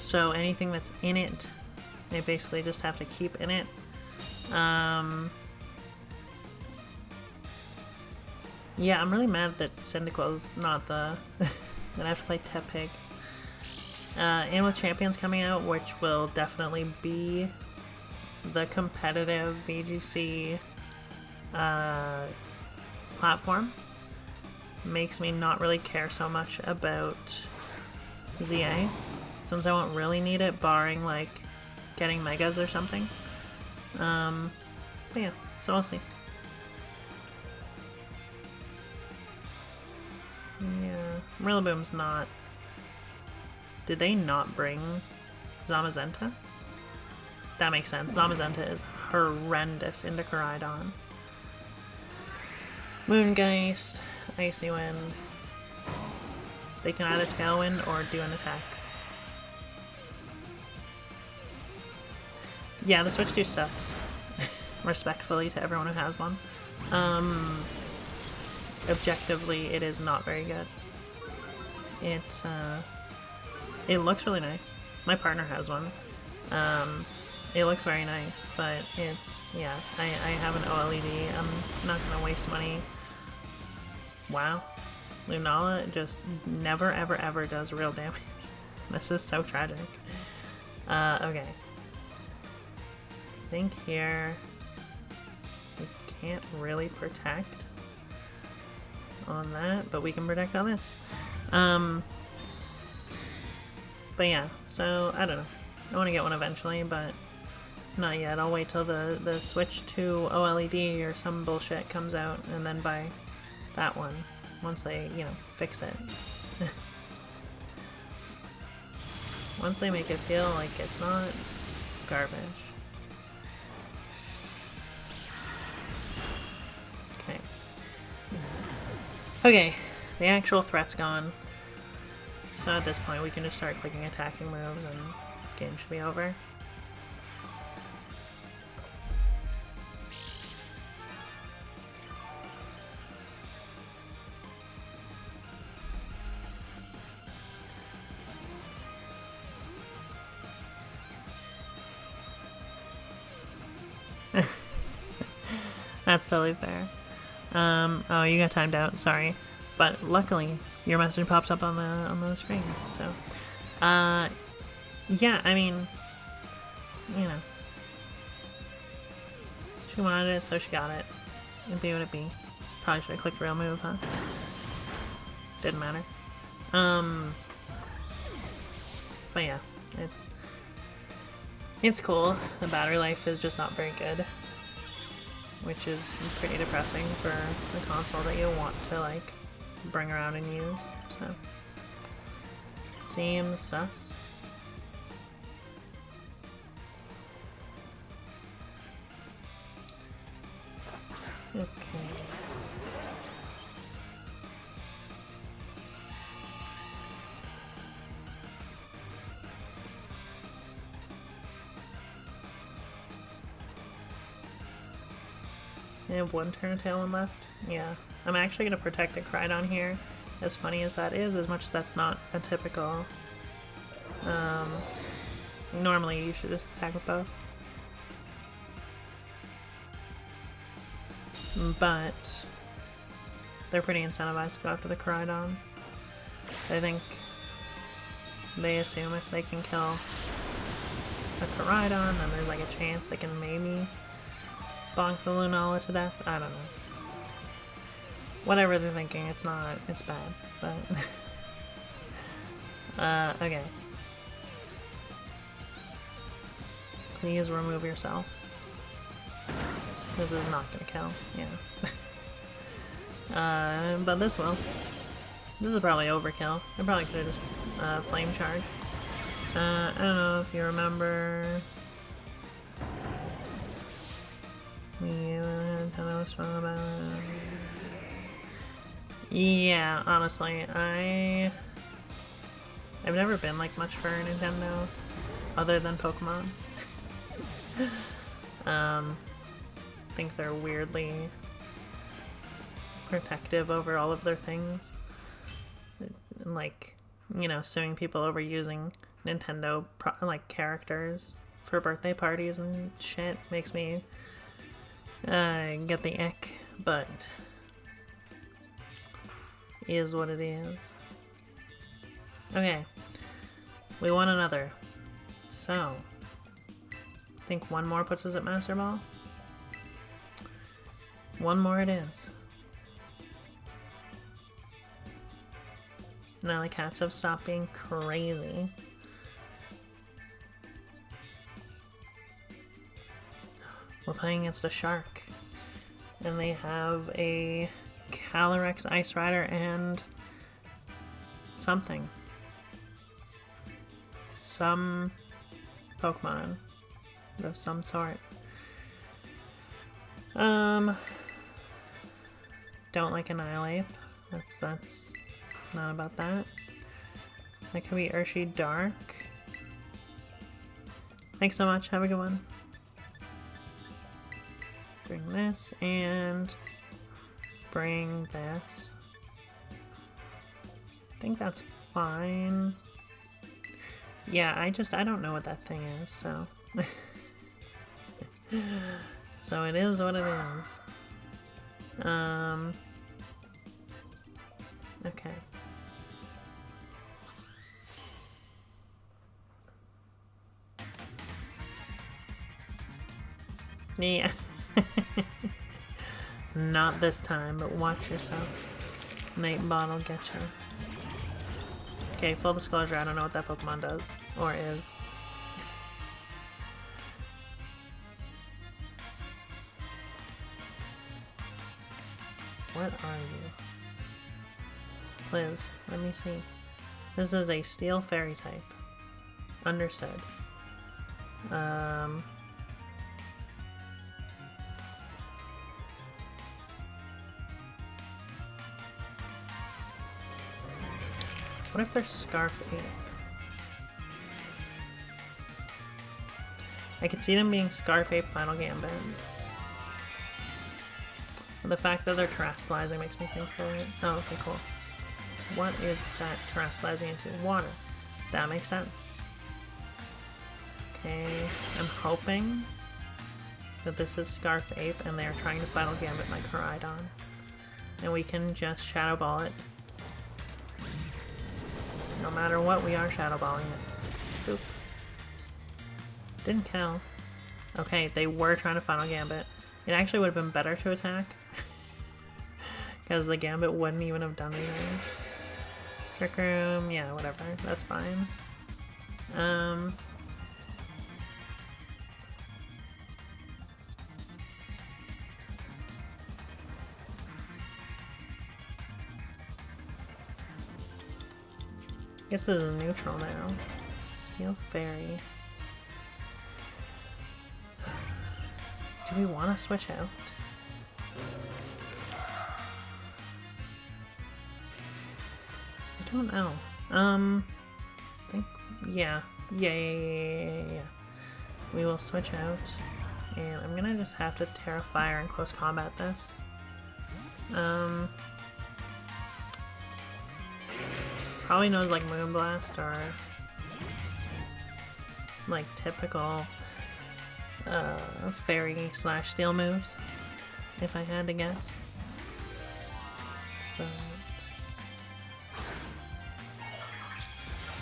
So anything that's in it, they basically just have to keep in it. Yeah, I'm really mad that Cyndaquil's not the... Then I have to play Tepig. And with Champions coming out, which will definitely be the competitive VGC platform, makes me not really care so much about ZA, since I won't really need it, barring like getting Megas or something. But yeah, so we'll see. Yeah, Rillaboom's not... Did they not bring Zamazenta? That makes sense. Zamazenta is horrendous into Koraidon. Moongeist, Icy Wind. They can either Tailwind or do an attack. Yeah, the Switch 2 sucks. Respectfully to everyone who has one. Objectively, it is not very good. It looks really nice. My partner has one. It looks very nice, but it's, yeah, I have an OLED. I'm not gonna waste money. Wow. Lunala just never ever ever does real damage. This is so tragic. Okay. I think here we can't really protect on that, but we can protect on this. But yeah, so I don't know. I want to get one eventually, but not yet. I'll wait till the Switch to OLED or some bullshit comes out and then buy that one once they, you know, fix it. Once they make it feel like it's not garbage. Okay. Okay, the actual threat's gone. So at this point we can just start clicking attacking moves and game should be over. That's totally fair. Oh, you got timed out, sorry. But luckily, your message pops up on the screen, so. Yeah, I mean, you know. She wanted it, so she got it. It'd be what it be. Probably should have clicked real move, huh? Didn't matter. But yeah, it's cool. The battery life is just not very good, which is pretty depressing for a console that you want to like bring around and use, so seems sus. Okay. I have one turn of Tailwind left. Yeah. I'm actually going to protect the Koraidon here, as funny as that is, as much as that's not a typical... normally you should just attack with both. But they're pretty incentivized to go after the Koraidon. I think they assume if they can kill a Koraidon, then there's like a chance they can maybe bonk the Lunala to death. I don't know. Whatever they're thinking, it's not, it's bad, but... okay. Please remove yourself. This is not gonna kill, yeah. But this will. This is probably overkill. I probably could have just flame charge. I don't know if you remember... Yeah, honestly, I've never been like much for Nintendo, other than Pokemon. I think they're weirdly protective over all of their things, and like, you know, suing people over using Nintendo like characters for birthday parties and shit makes me get the ick, but is what it is. Okay, we won another. So, I think one more puts us at Master Ball. One more it is. Now the cats have stopped being crazy. We're playing against a shark. And they have a Calyrex Ice Rider and something. Some Pokemon of some sort. Don't like Annihilate. That's not about that. That could be Urshi Dark. Thanks so much. Have a good one. Bring this and bring this. I think that's fine. Yeah, I don't know what that thing is, so. So it is what it is. Okay. Yeah. Not this time, but watch yourself. Nightbot will get you. Okay, full disclosure, I don't know what that Pokemon does. Or is. What are you? Liz, let me see. This is a Steel Fairy type. Understood. What if they're Scarf Ape? I could see them being Scarf Ape Final Gambit. The fact that they're terrestrializing makes me think that... Oh, okay, cool. What is that terrestrializing into? Water. That makes sense. Okay, I'm hoping that this is Scarf Ape and they're trying to Final Gambit my Koraidon. And we can just Shadow Ball it. No matter what, we are Shadow Balling it. Boop. Didn't kill. Okay, they were trying to Final Gambit. It actually would have been better to attack. Because the Gambit wouldn't even have done anything. Trick Room, yeah, whatever. That's fine. Guess this is neutral now. Steel Fairy. Do we want to switch out? I don't know. I think, yeah. Yeah. We will switch out. And I'm gonna just have to Terra Fire and close combat this. Probably knows like Moonblast or like typical fairy / steel moves, if I had to guess. But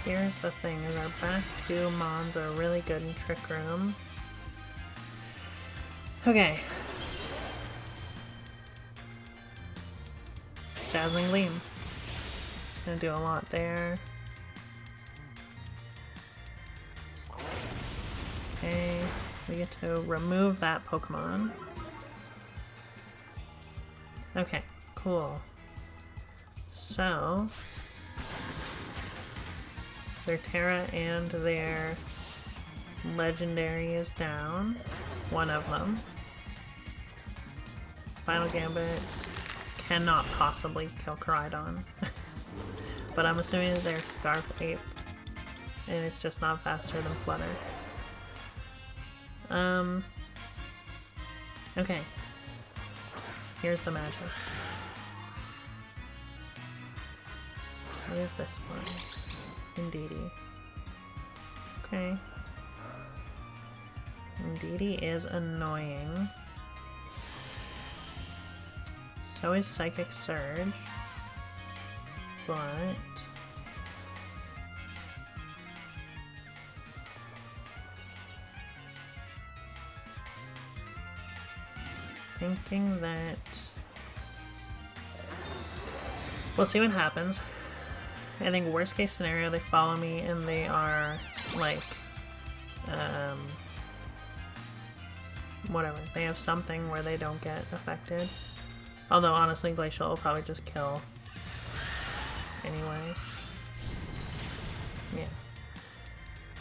here's the thing, is our back two Mons are really good in Trick Room. Okay. Dazzling Gleam. Gonna do a lot there. Okay, we get to remove that Pokemon. Okay, cool. So, their Terra and their Legendary is down. One of them. Final Gambit cannot possibly kill Koraidon. But I'm assuming that they're Scarf Ape, and it's just not faster than Flutter. Okay. Here's the magic. What is this one? Indeedy. Okay. Indeedee is annoying. So is Psychic Surge. But... thinking that... we'll see what happens. I think worst case scenario, they follow me and they are, like, whatever. They have something where they don't get affected. Although, honestly, Glacial will probably just kill anyway. Yeah.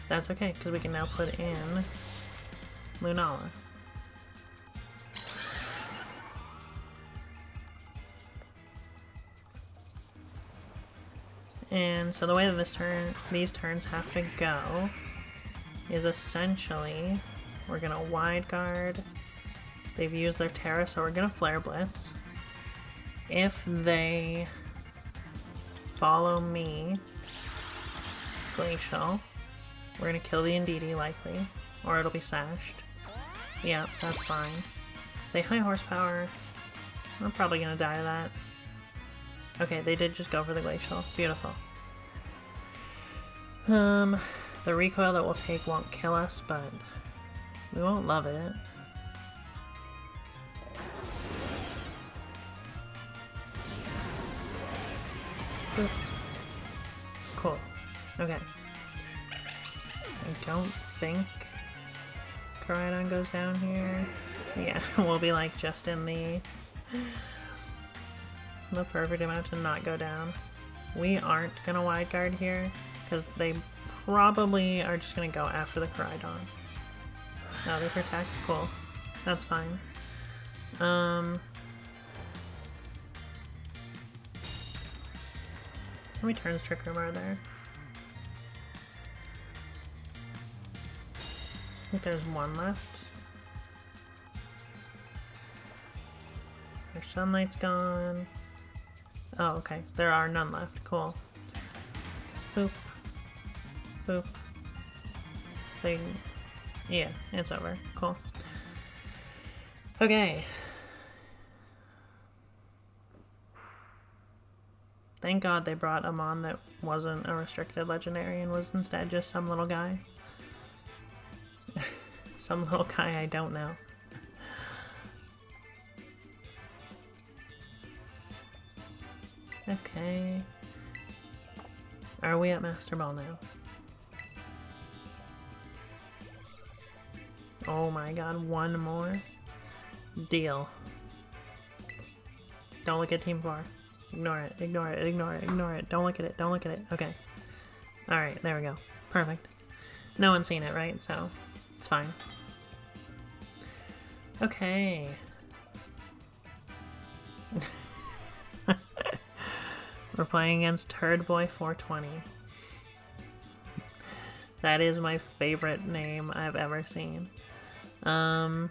That's okay, because we can now put in Lunala. And so the way that these turns have to go is essentially we're gonna wide guard. They've used their Terra, so we're gonna Flare Blitz. If they follow me, Glacial, we're gonna kill the Indeedee likely, or it'll be sashed. Yeah, that's fine. Say high horsepower. We're probably gonna die to that. Okay, they did just go for the Glacial. Beautiful. The recoil that we'll take won't kill us, but we won't love it. Boop. Cool. Okay. I don't think Koraidon goes down here. Yeah, we'll be like just in the perfect amount to not go down. We aren't gonna wide guard here because they probably are just gonna go after the Koraidon. No, they protect. Cool. That's fine. How many turns Trick Room are there? I think there's one left. Their Sunlight's gone. Oh, okay. There are none left. Cool. Boop. Boop. They... yeah, it's over. Cool. Okay. Thank God they brought a Mon that wasn't a restricted legendary and was instead just some little guy. Some little guy I don't know. Okay. Are we at Master Ball now? Oh my god, one more? Deal. Don't look at Team 4. Ignore it, ignore it, ignore it, ignore it. Don't look at it, don't look at it. Okay. Alright, there we go. Perfect. No one's seen it, right? So, it's fine. Okay. We're playing against Turd Boy 420. That is my favorite name I've ever seen. Okay,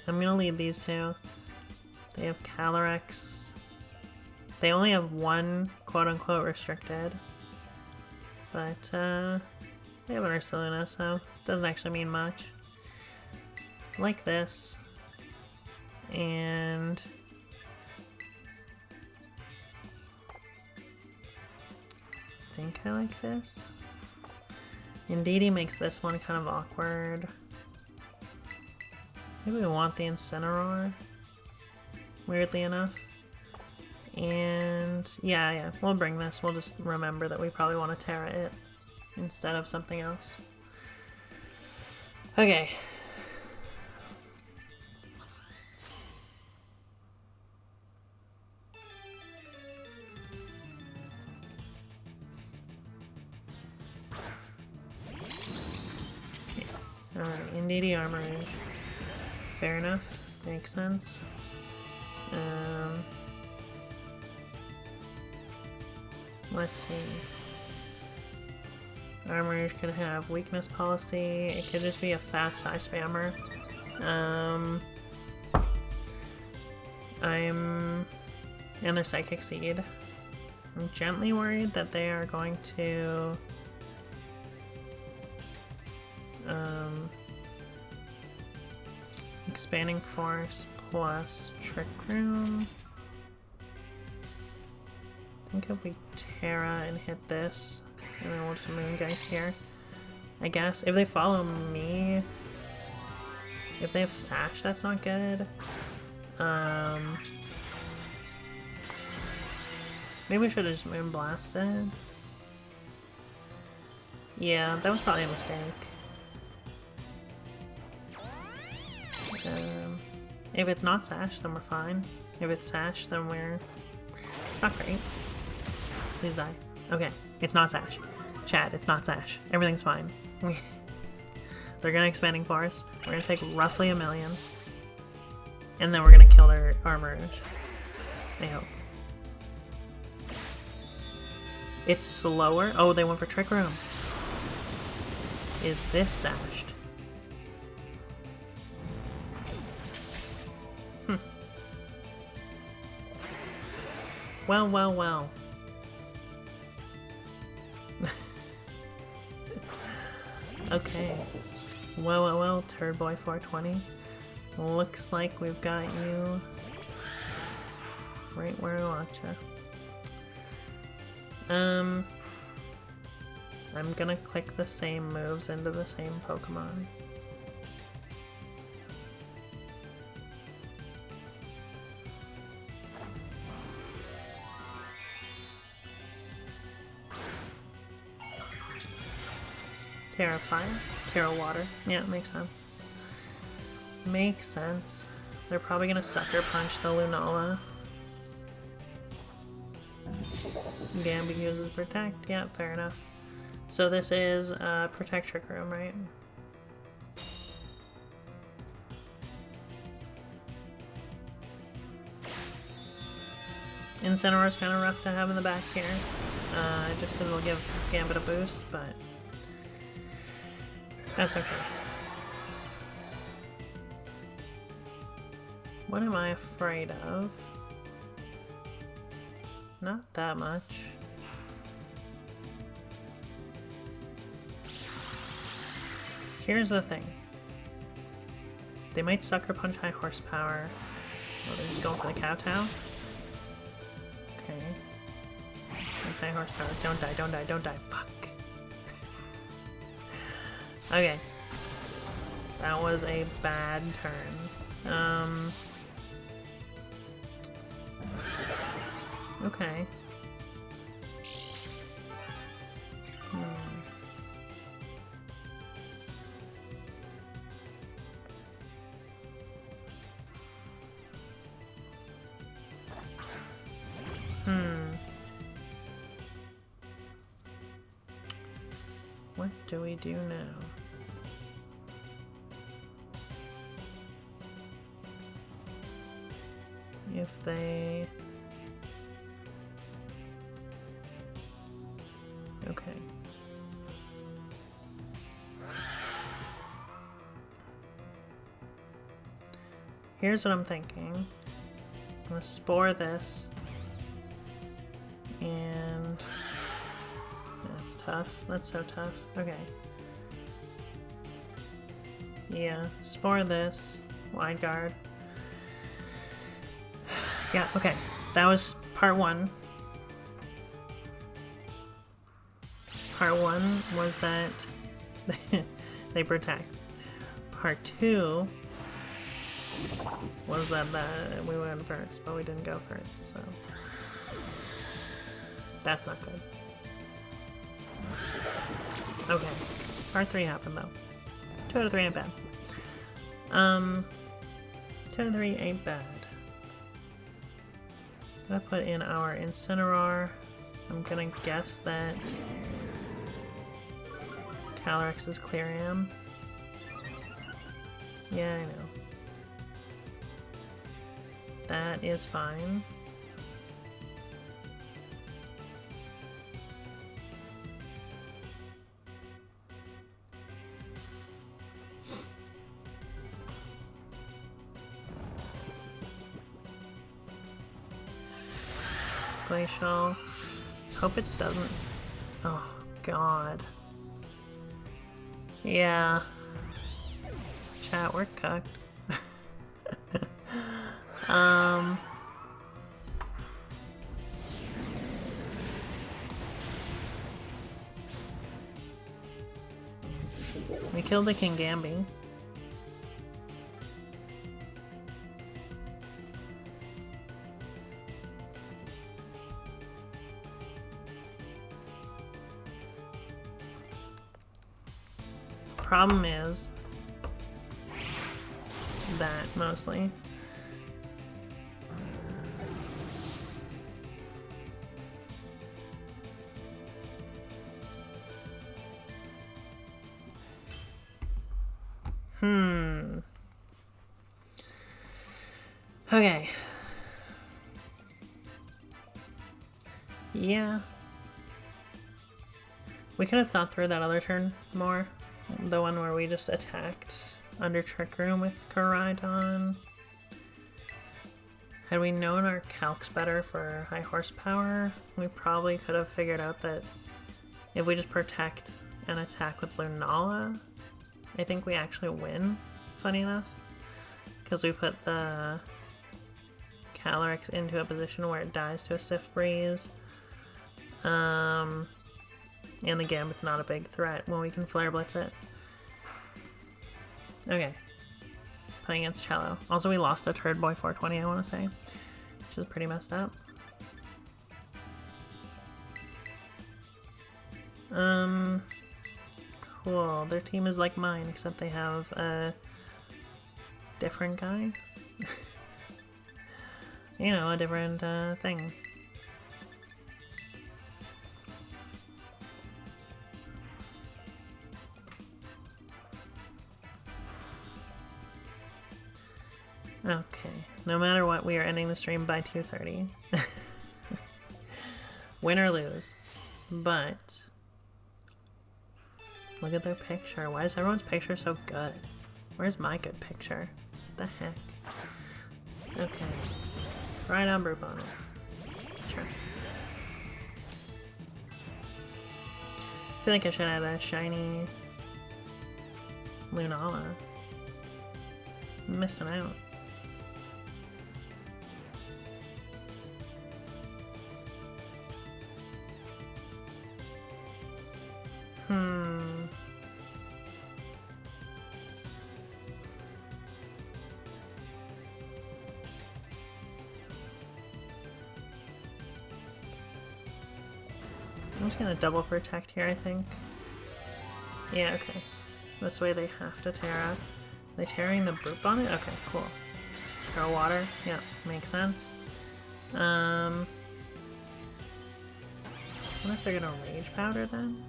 I'm gonna lead these two. They have Calyrex. They only have one quote-unquote restricted. But, they have an Ursaluna, so it doesn't actually mean much. Like this. And... I think I like this. Indeedee makes this one kind of awkward. Maybe we want the Incineroar, weirdly enough. And yeah, we'll bring this. We'll just remember that we probably want to Terra it instead of something else. Okay. Alright, Indeedee Armor Range. Fair enough. Makes sense. Let's see. Armor could have weakness policy. It could just be a fast side spammer. And their Psychic Seed. I'm gently worried that they are going to Expanding Force plus Trick Room. I think if we Terra and hit this, and then we'll just Moongeist here. I guess if they follow me, if they have Sash, that's not good. Maybe we should have just Moonblasted. Yeah, that was probably a mistake. If it's not Sash, then we're fine. If it's Sash, then we're... It's not great. Please die. Okay, it's not Sash. Chat, it's not Sash. Everything's fine. They're gonna Expanding Force. We're gonna take roughly 1 million. And then we're gonna kill their Armor Rouge. I hope. It's slower. Oh, they went for Trick Room. Is this Sashed? Well, well, well. Okay. Well, well, well, Turd Boy 420. Looks like we've got you right where I want you. I'm gonna click the same moves into the same Pokemon. Terra Fire, Terra Water. Yeah, it makes sense. Makes sense. They're probably gonna Sucker Punch the Lunala. Gambi uses Protect. Yeah, fair enough. So this is Protect Trick Room, right? Incineroar's kind of rough to have in the back here. Just because it'll give Gambit a boost, but that's okay. What am I afraid of? Not that much. Here's the thing. They might Sucker Punch high horsepower. Oh, they're just going for the Kowtow? Okay. High horsepower. Don't die, don't die, don't die. Fuck. Okay. That was a bad turn. Okay. What do we do now? If they... Okay. Here's what I'm thinking. I'm gonna Spore this. And... That's tough. That's so tough. Okay. Yeah. Spore this. Wide Guard. Yeah, okay. That was part one. Part one was that they protect. Part two was that we went first, but we didn't go first, so that's not good. Okay, part three happened though. 2 out of 3 ain't bad. 2 out of 3 ain't bad. I'm gonna put in our Incineroar. I'm gonna guess that Calyrex is Clearium. Yeah, I know. That is fine. Glacial. hope it doesn't. Oh, God. Yeah. Chat, we're cooked. We killed the Kingambi. Problem is that mostly. Okay. Yeah. We could have thought through that other turn more. The one where we just attacked under Trick Room with Koraidon. Had we known our calcs better for high horsepower, we probably could have figured out that if we just protect and attack with Lunala, I think we actually win, funny enough. Because we put the Calyrex into a position where it dies to a Stiff Breeze. And the Gambit's not a big threat when we can Flare Blitz it. Okay. Playing against Cello. Also, we lost a Turd Boy 420, I want to say. Which is pretty messed up. Cool. Their team is like mine, except they have a different guy. You know, a different thing. Okay, no matter what, we are ending the stream by 2:30. Win or lose. But look at their picture. Why is everyone's picture so good? Where's my good picture? What the heck? Okay. Right on Brute Bonnet. Sure. I feel like I should have a shiny Lunala. I'm missing out. I'm just gonna double protect here, I think. Yeah, okay. This way they have to Terra. Are they tearing the Brute Bonnet? Okay, cool. Throw water. Yeah, makes sense. I wonder if they're gonna Rage Powder then?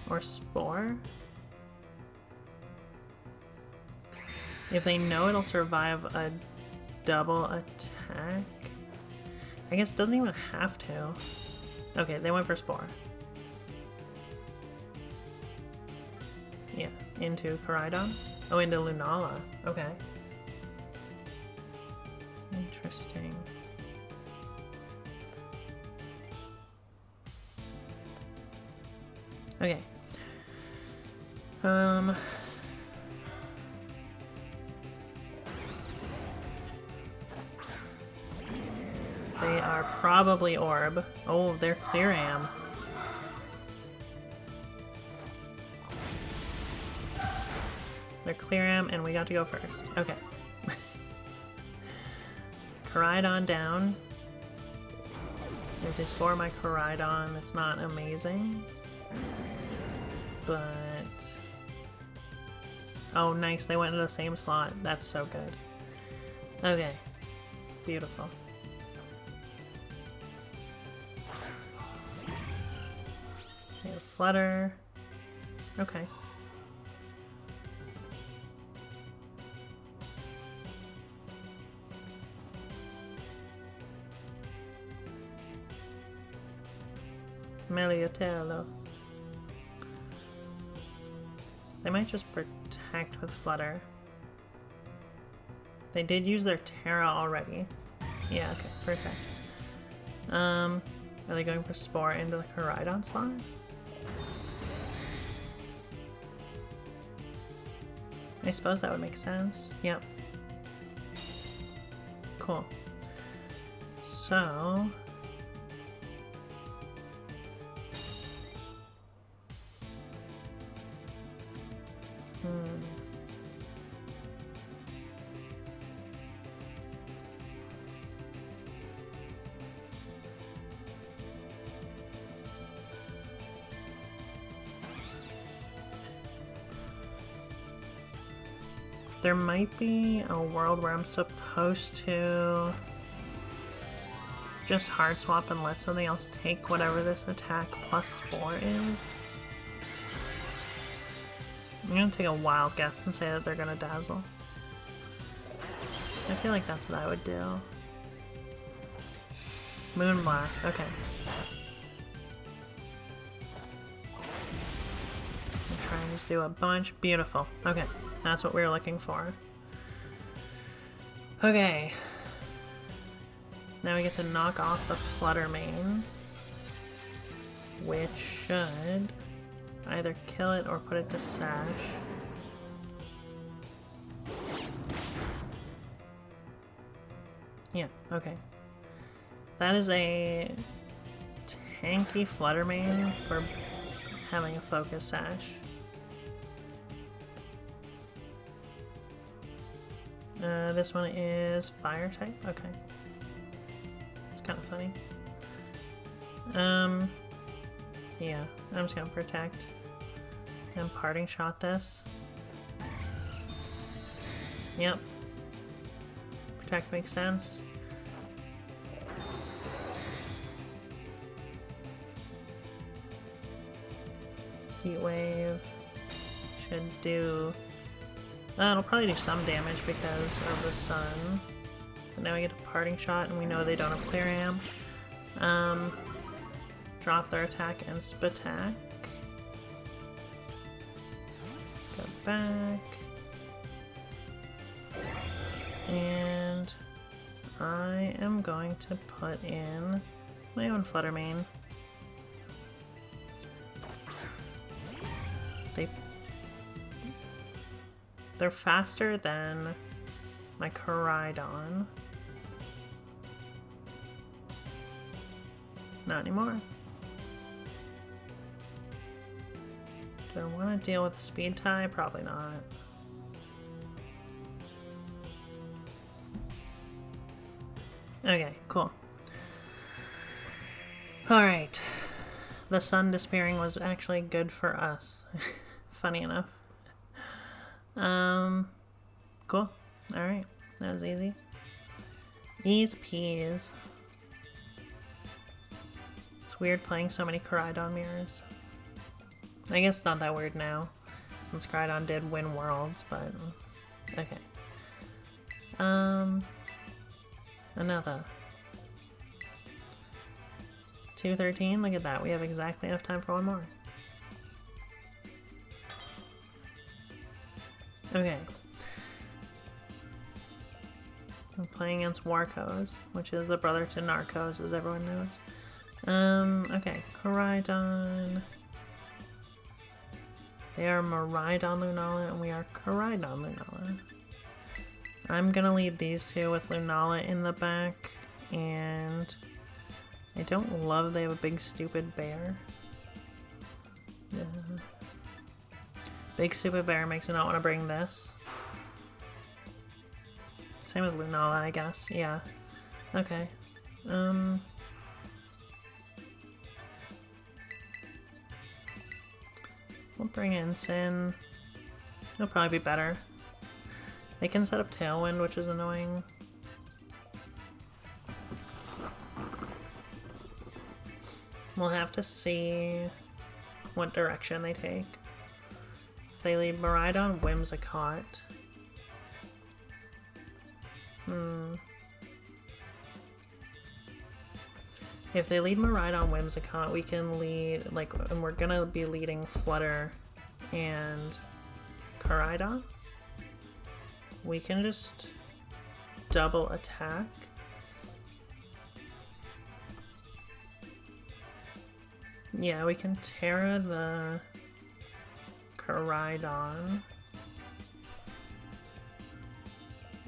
Or Spore? If they know it'll survive a double attack? I guess it doesn't even have to. Okay, they went for Spore. Yeah, into Koraidon. Oh, into Lunala. Okay. Interesting. Okay. They are probably Orb. Oh, they're Clear Am. They're Clear Am, and we got to go first. Okay. Koraidon down. If they score my Koraidon, it's not amazing. But... oh, nice. They went into the same slot. That's so good. Okay. Beautiful. Okay, Flutter. Okay. Meliotello. They might just protect with Flutter. They did use their Terra already. Yeah, okay, perfect. Are they going for Spore into the Koraidon slot? I suppose that would make sense. Yep. Cool. So... There might be a world where I'm supposed to just hard swap and let something else take whatever this attack plus 4 is. I'm gonna take a wild guess and say that they're gonna dazzle. I feel like that's what I would do. Moonblast, okay. I'll try and just do a bunch. Beautiful. Okay. That's what we were looking for. Okay. Now we get to knock off the Flutter Mane, which should either kill it or put it to Sash. Yeah, okay. That is a tanky Flutter Mane for having a focus Sash. This one is fire type? Okay. It's kind of funny. Yeah, I'm just gonna protect. And parting shot this. Yep. Protect makes sense. Heat wave should do... it'll probably do some damage because of the sun. But now we get a parting shot and we know they don't have clear am. Drop their attack and Spatak. Go back. And I am going to put in my own Flutter Mane. They're faster than my Koraidon. Not anymore. Do I want to deal with the speed tie? Probably not. Okay, cool. Alright. The sun disappearing was actually good for us. Funny enough. Cool. Alright. That was easy. Ease peas. It's weird playing so many Koraidon mirrors. I guess it's not that weird now, since Koraidon did win Worlds, but... okay. Another. 213, look at that. We have exactly enough time for one more. Okay. I'm playing against Warcos, which is the brother to Narcos, as everyone knows. Okay. Koraidon. They are Miraidon Lunala, and we are Koraidon Lunala. I'm gonna lead these two with Lunala in the back, and I don't love they have a big stupid bear. Yeah. Big stupid bear makes me not want to bring this. Same with Lunala, I guess. Yeah. Okay. We'll bring in Sin. It'll probably be better. They can set up Tailwind, which is annoying. We'll have to see what direction they take. If they lead Miraidon Whimsicott. If they lead Miraidon Whimsicott, we can lead, like, and we're gonna be leading Flutter and Koraidon. We can just double attack. Yeah, we can Terra the Koraidon.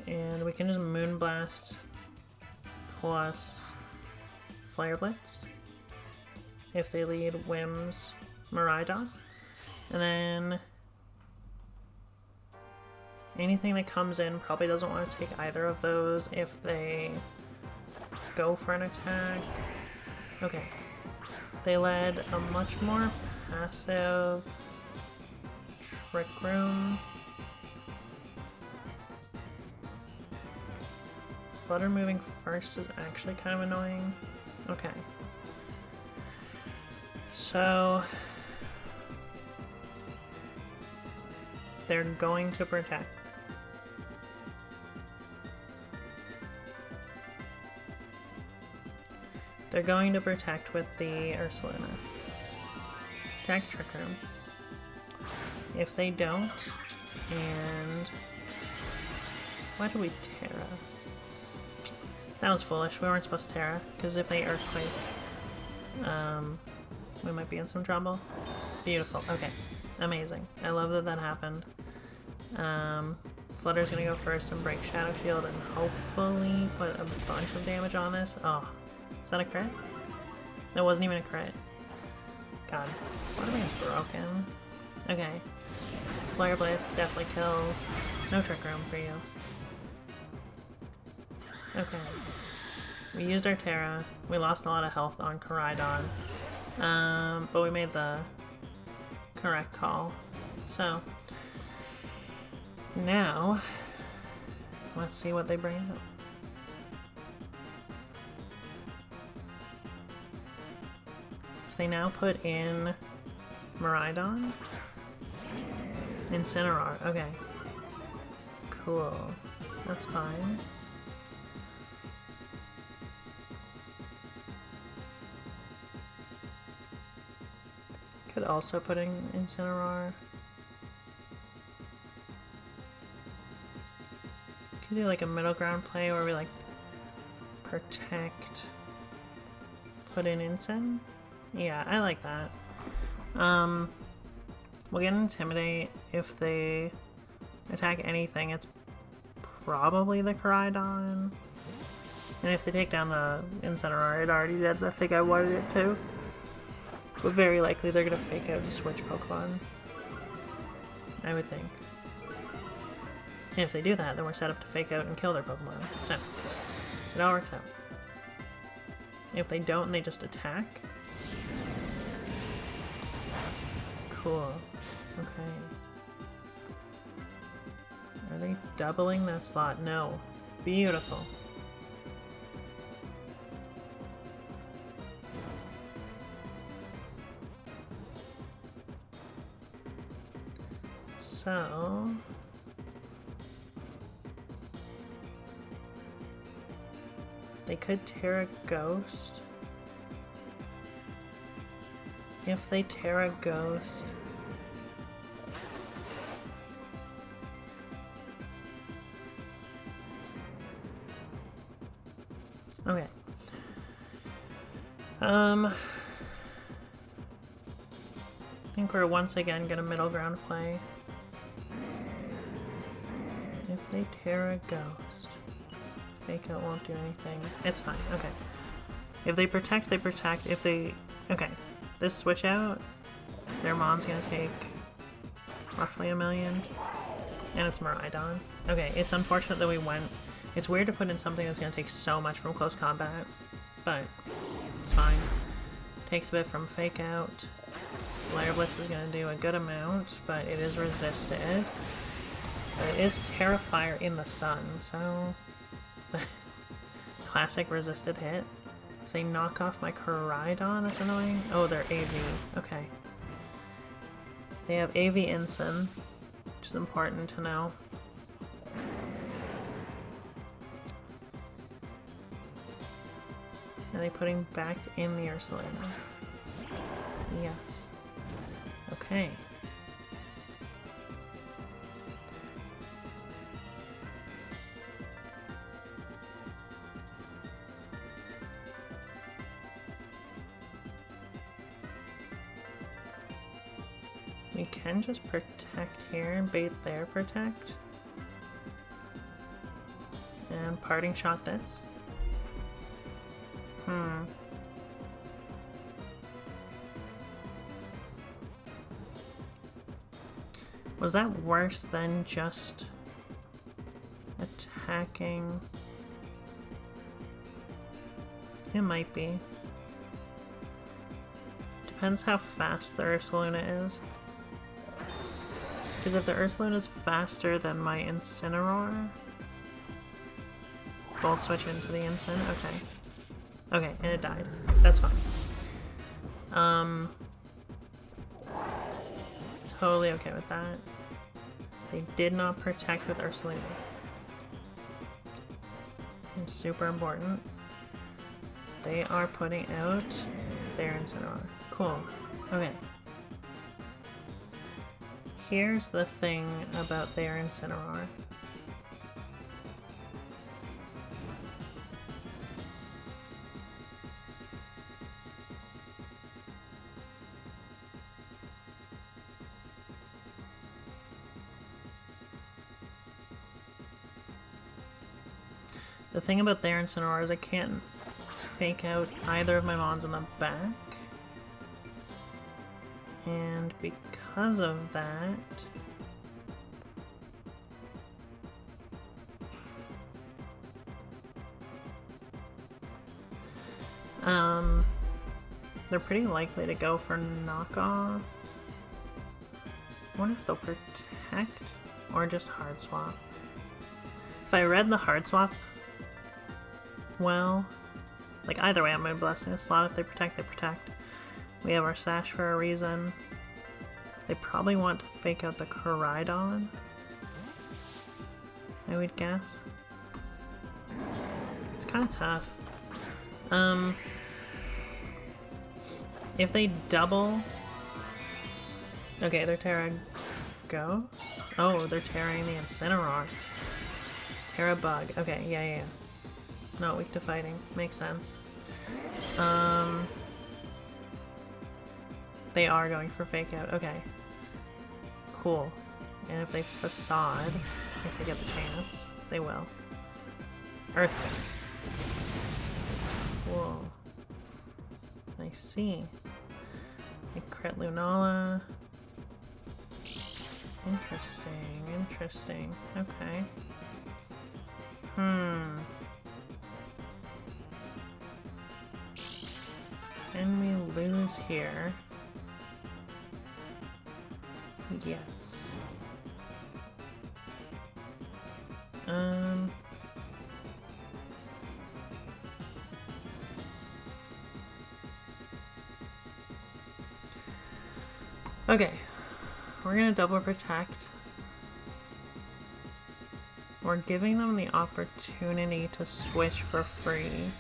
And we can just Moonblast plus Flare Blitz if they lead Whim's Miraidon. And then anything that comes in probably doesn't want to take either of those if they go for an attack. Okay. They led a much more passive Trick Room. Flutter moving first is actually kind of annoying. Okay. So they're going to protect. They're going to protect with the Ursaluna. Attack Trick Room. If they don't, and why do we Terra? That was foolish. We weren't supposed to Terra, because if they Earthquake, we might be in some trouble. Beautiful. Okay. Amazing. I love that that happened. Flutter's gonna go first and break Shadow Shield and hopefully put a bunch of damage on this. Oh. Is that a crit? That wasn't even a crit. God. Flutter is broken. Okay. Flare Blitz definitely kills. No Trick Room for you. Okay. We used our Terra. We lost a lot of health on Koraidon. But we made the correct call. So, now, let's see what they bring up. If they now put in Miraidon, Incineroar, okay. Cool. That's fine. Could also put in Incineroar. Could do like a middle ground play where we like protect, put in Incin. Yeah, I like that. We'll get Intimidate. If they attack anything, it's probably the Koraidon. And if they take down the Incineroar, it already did the thing I wanted it to. But very likely they're gonna fake out to switch Pokemon. I would think. And if they do that, then we're set up to fake out and kill their Pokemon. So, it all works out. If they don't and they just attack. Cool. Okay. Are they doubling that slot? No. Beautiful. So they could Terra Ghost. If they Terra Ghost, okay. I think we're once again gonna middle ground play. If they Terra Ghost, Fake Out won't do anything. It's fine, okay. If they protect, they protect. If they... Okay. This switch out, their Mon's gonna take roughly 1 million. And it's Miraidon. Okay, it's unfortunate that we went... It's weird to put in something that's gonna take so much from close combat, but it's fine. Takes a bit from Fake Out. Flare Blitz is gonna do a good amount, but it is resisted. But it is Terrifier in the sun, so... Classic resisted hit. If they knock off my Koraidon, that's annoying. Oh, they're AV. Okay. They have AV Incin, which is important to know. Are they putting back in the Ursaluna? Yes. Okay. We can just protect here and bait there, protect. And parting shot this. Was that worse than just attacking? It might be. Depends how fast the Ursaluna is. Because if the Ursaluna is faster than my Incineroar, Bolt switch into the Incin. Okay. Okay, and it died. That's fine. Totally okay with that. They did not protect with Ursaluna. It's super important. They are putting out their Incineroar. Cool. Okay. Here's the thing about their Incineroar. The thing about their Incineroar is I can't fake out either of my mons in the back. And because of that, they're pretty likely to go for knockoff. I wonder if they'll protect or just hard swap. If I read the hard swap, well, like either way, I'm going to Blessing a slot. If they protect, they protect. We have our Sash for a reason. They probably want to fake out the Koraidon, I would guess. It's kind of tough. If they double... Okay, they're tearing Ghost? Oh, they're tearing the Incineroar. Terra Bug. Okay, yeah. Not weak to fighting. Makes sense. They are going for fake out. Okay. Cool. And if they Facade, if they get the chance, they will. Earthquake. Whoa. I see. They crit Lunala. Interesting. Okay. Can we lose here? Yes. Okay. We're gonna double protect. We're giving them the opportunity to switch for free,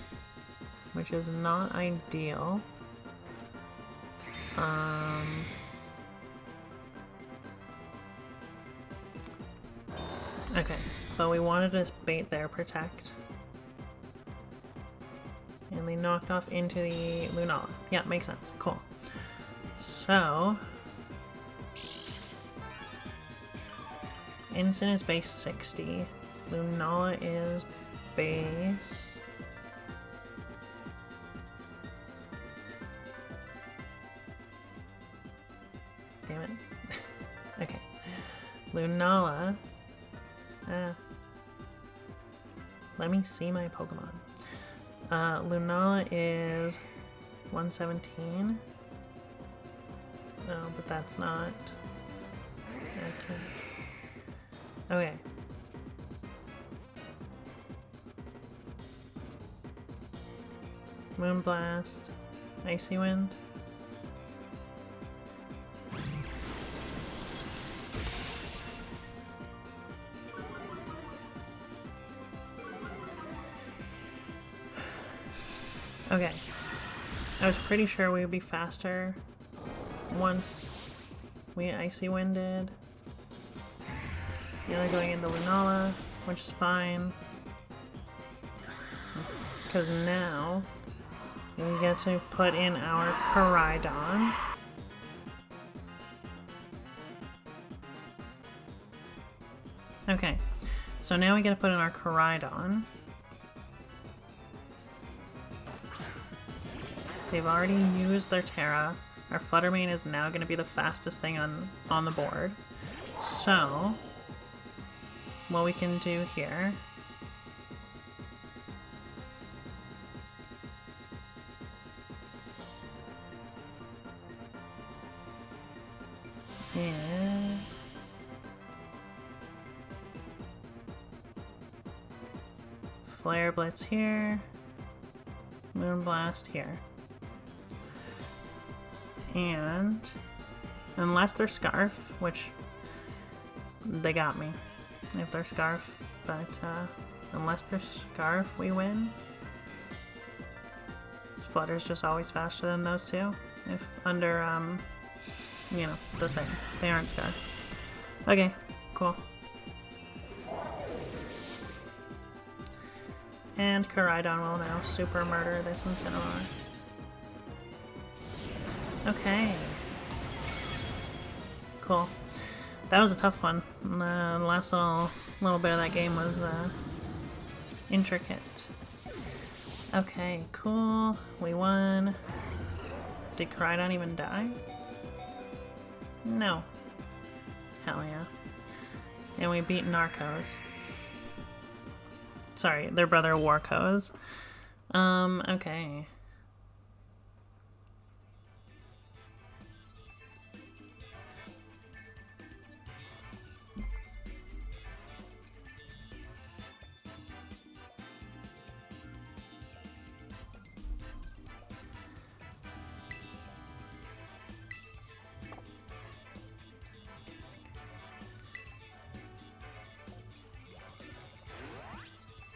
which is not ideal. Okay, but we wanted to bait their protect. And they knocked off into the Lunala. Yeah, makes sense. Cool. So... Incin is base 60. Lunala is base... Damn it. Okay. Lunala... let me see my Pokemon. Lunala is 117. No, but that's not... Okay. Moonblast. Icy Wind. Okay. I was pretty sure we would be faster once we Icy Winded. Now they're going into Lunala, which is fine. Because now we get to put in our Koraidon. Okay, so now we gotta put in our Koraidon. They've already used their Terra. Our Fluttermane is now gonna be the fastest thing on the board. So, what we can do here is Flare Blitz here, Moonblast here. And unless they're Scarf, which they got me if they're Scarf, but unless they're Scarf, we win. Flutter's just always faster than those two. If under, you know, the thing. They aren't Scarf. Okay, cool. And Koraidon will now super murder this Incineroar. Okay. Cool. That was a tough one. The last little bit of that game was intricate. Okay, cool. We won. Did Koraidon even die? No. Hell yeah. And we beat Narcos. Sorry, their brother Warcos. Okay.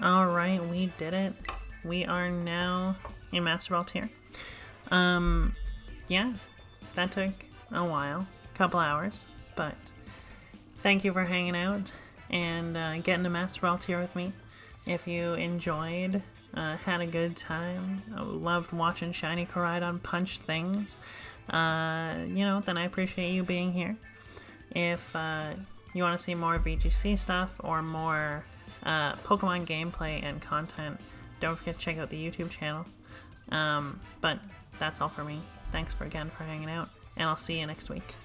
Alright, we did it. We are now in Master Ball tier. Yeah, that took a while, a couple hours, but thank you for hanging out and getting to Master Ball tier with me. If you enjoyed, had a good time, loved watching Shiny Koraidon punch things, you know, then I appreciate you being here. If you want to see more VGC stuff or more Pokemon gameplay and content, don't forget to check out the YouTube channel. But that's all for me. Thanks again for hanging out, and I'll see you next week.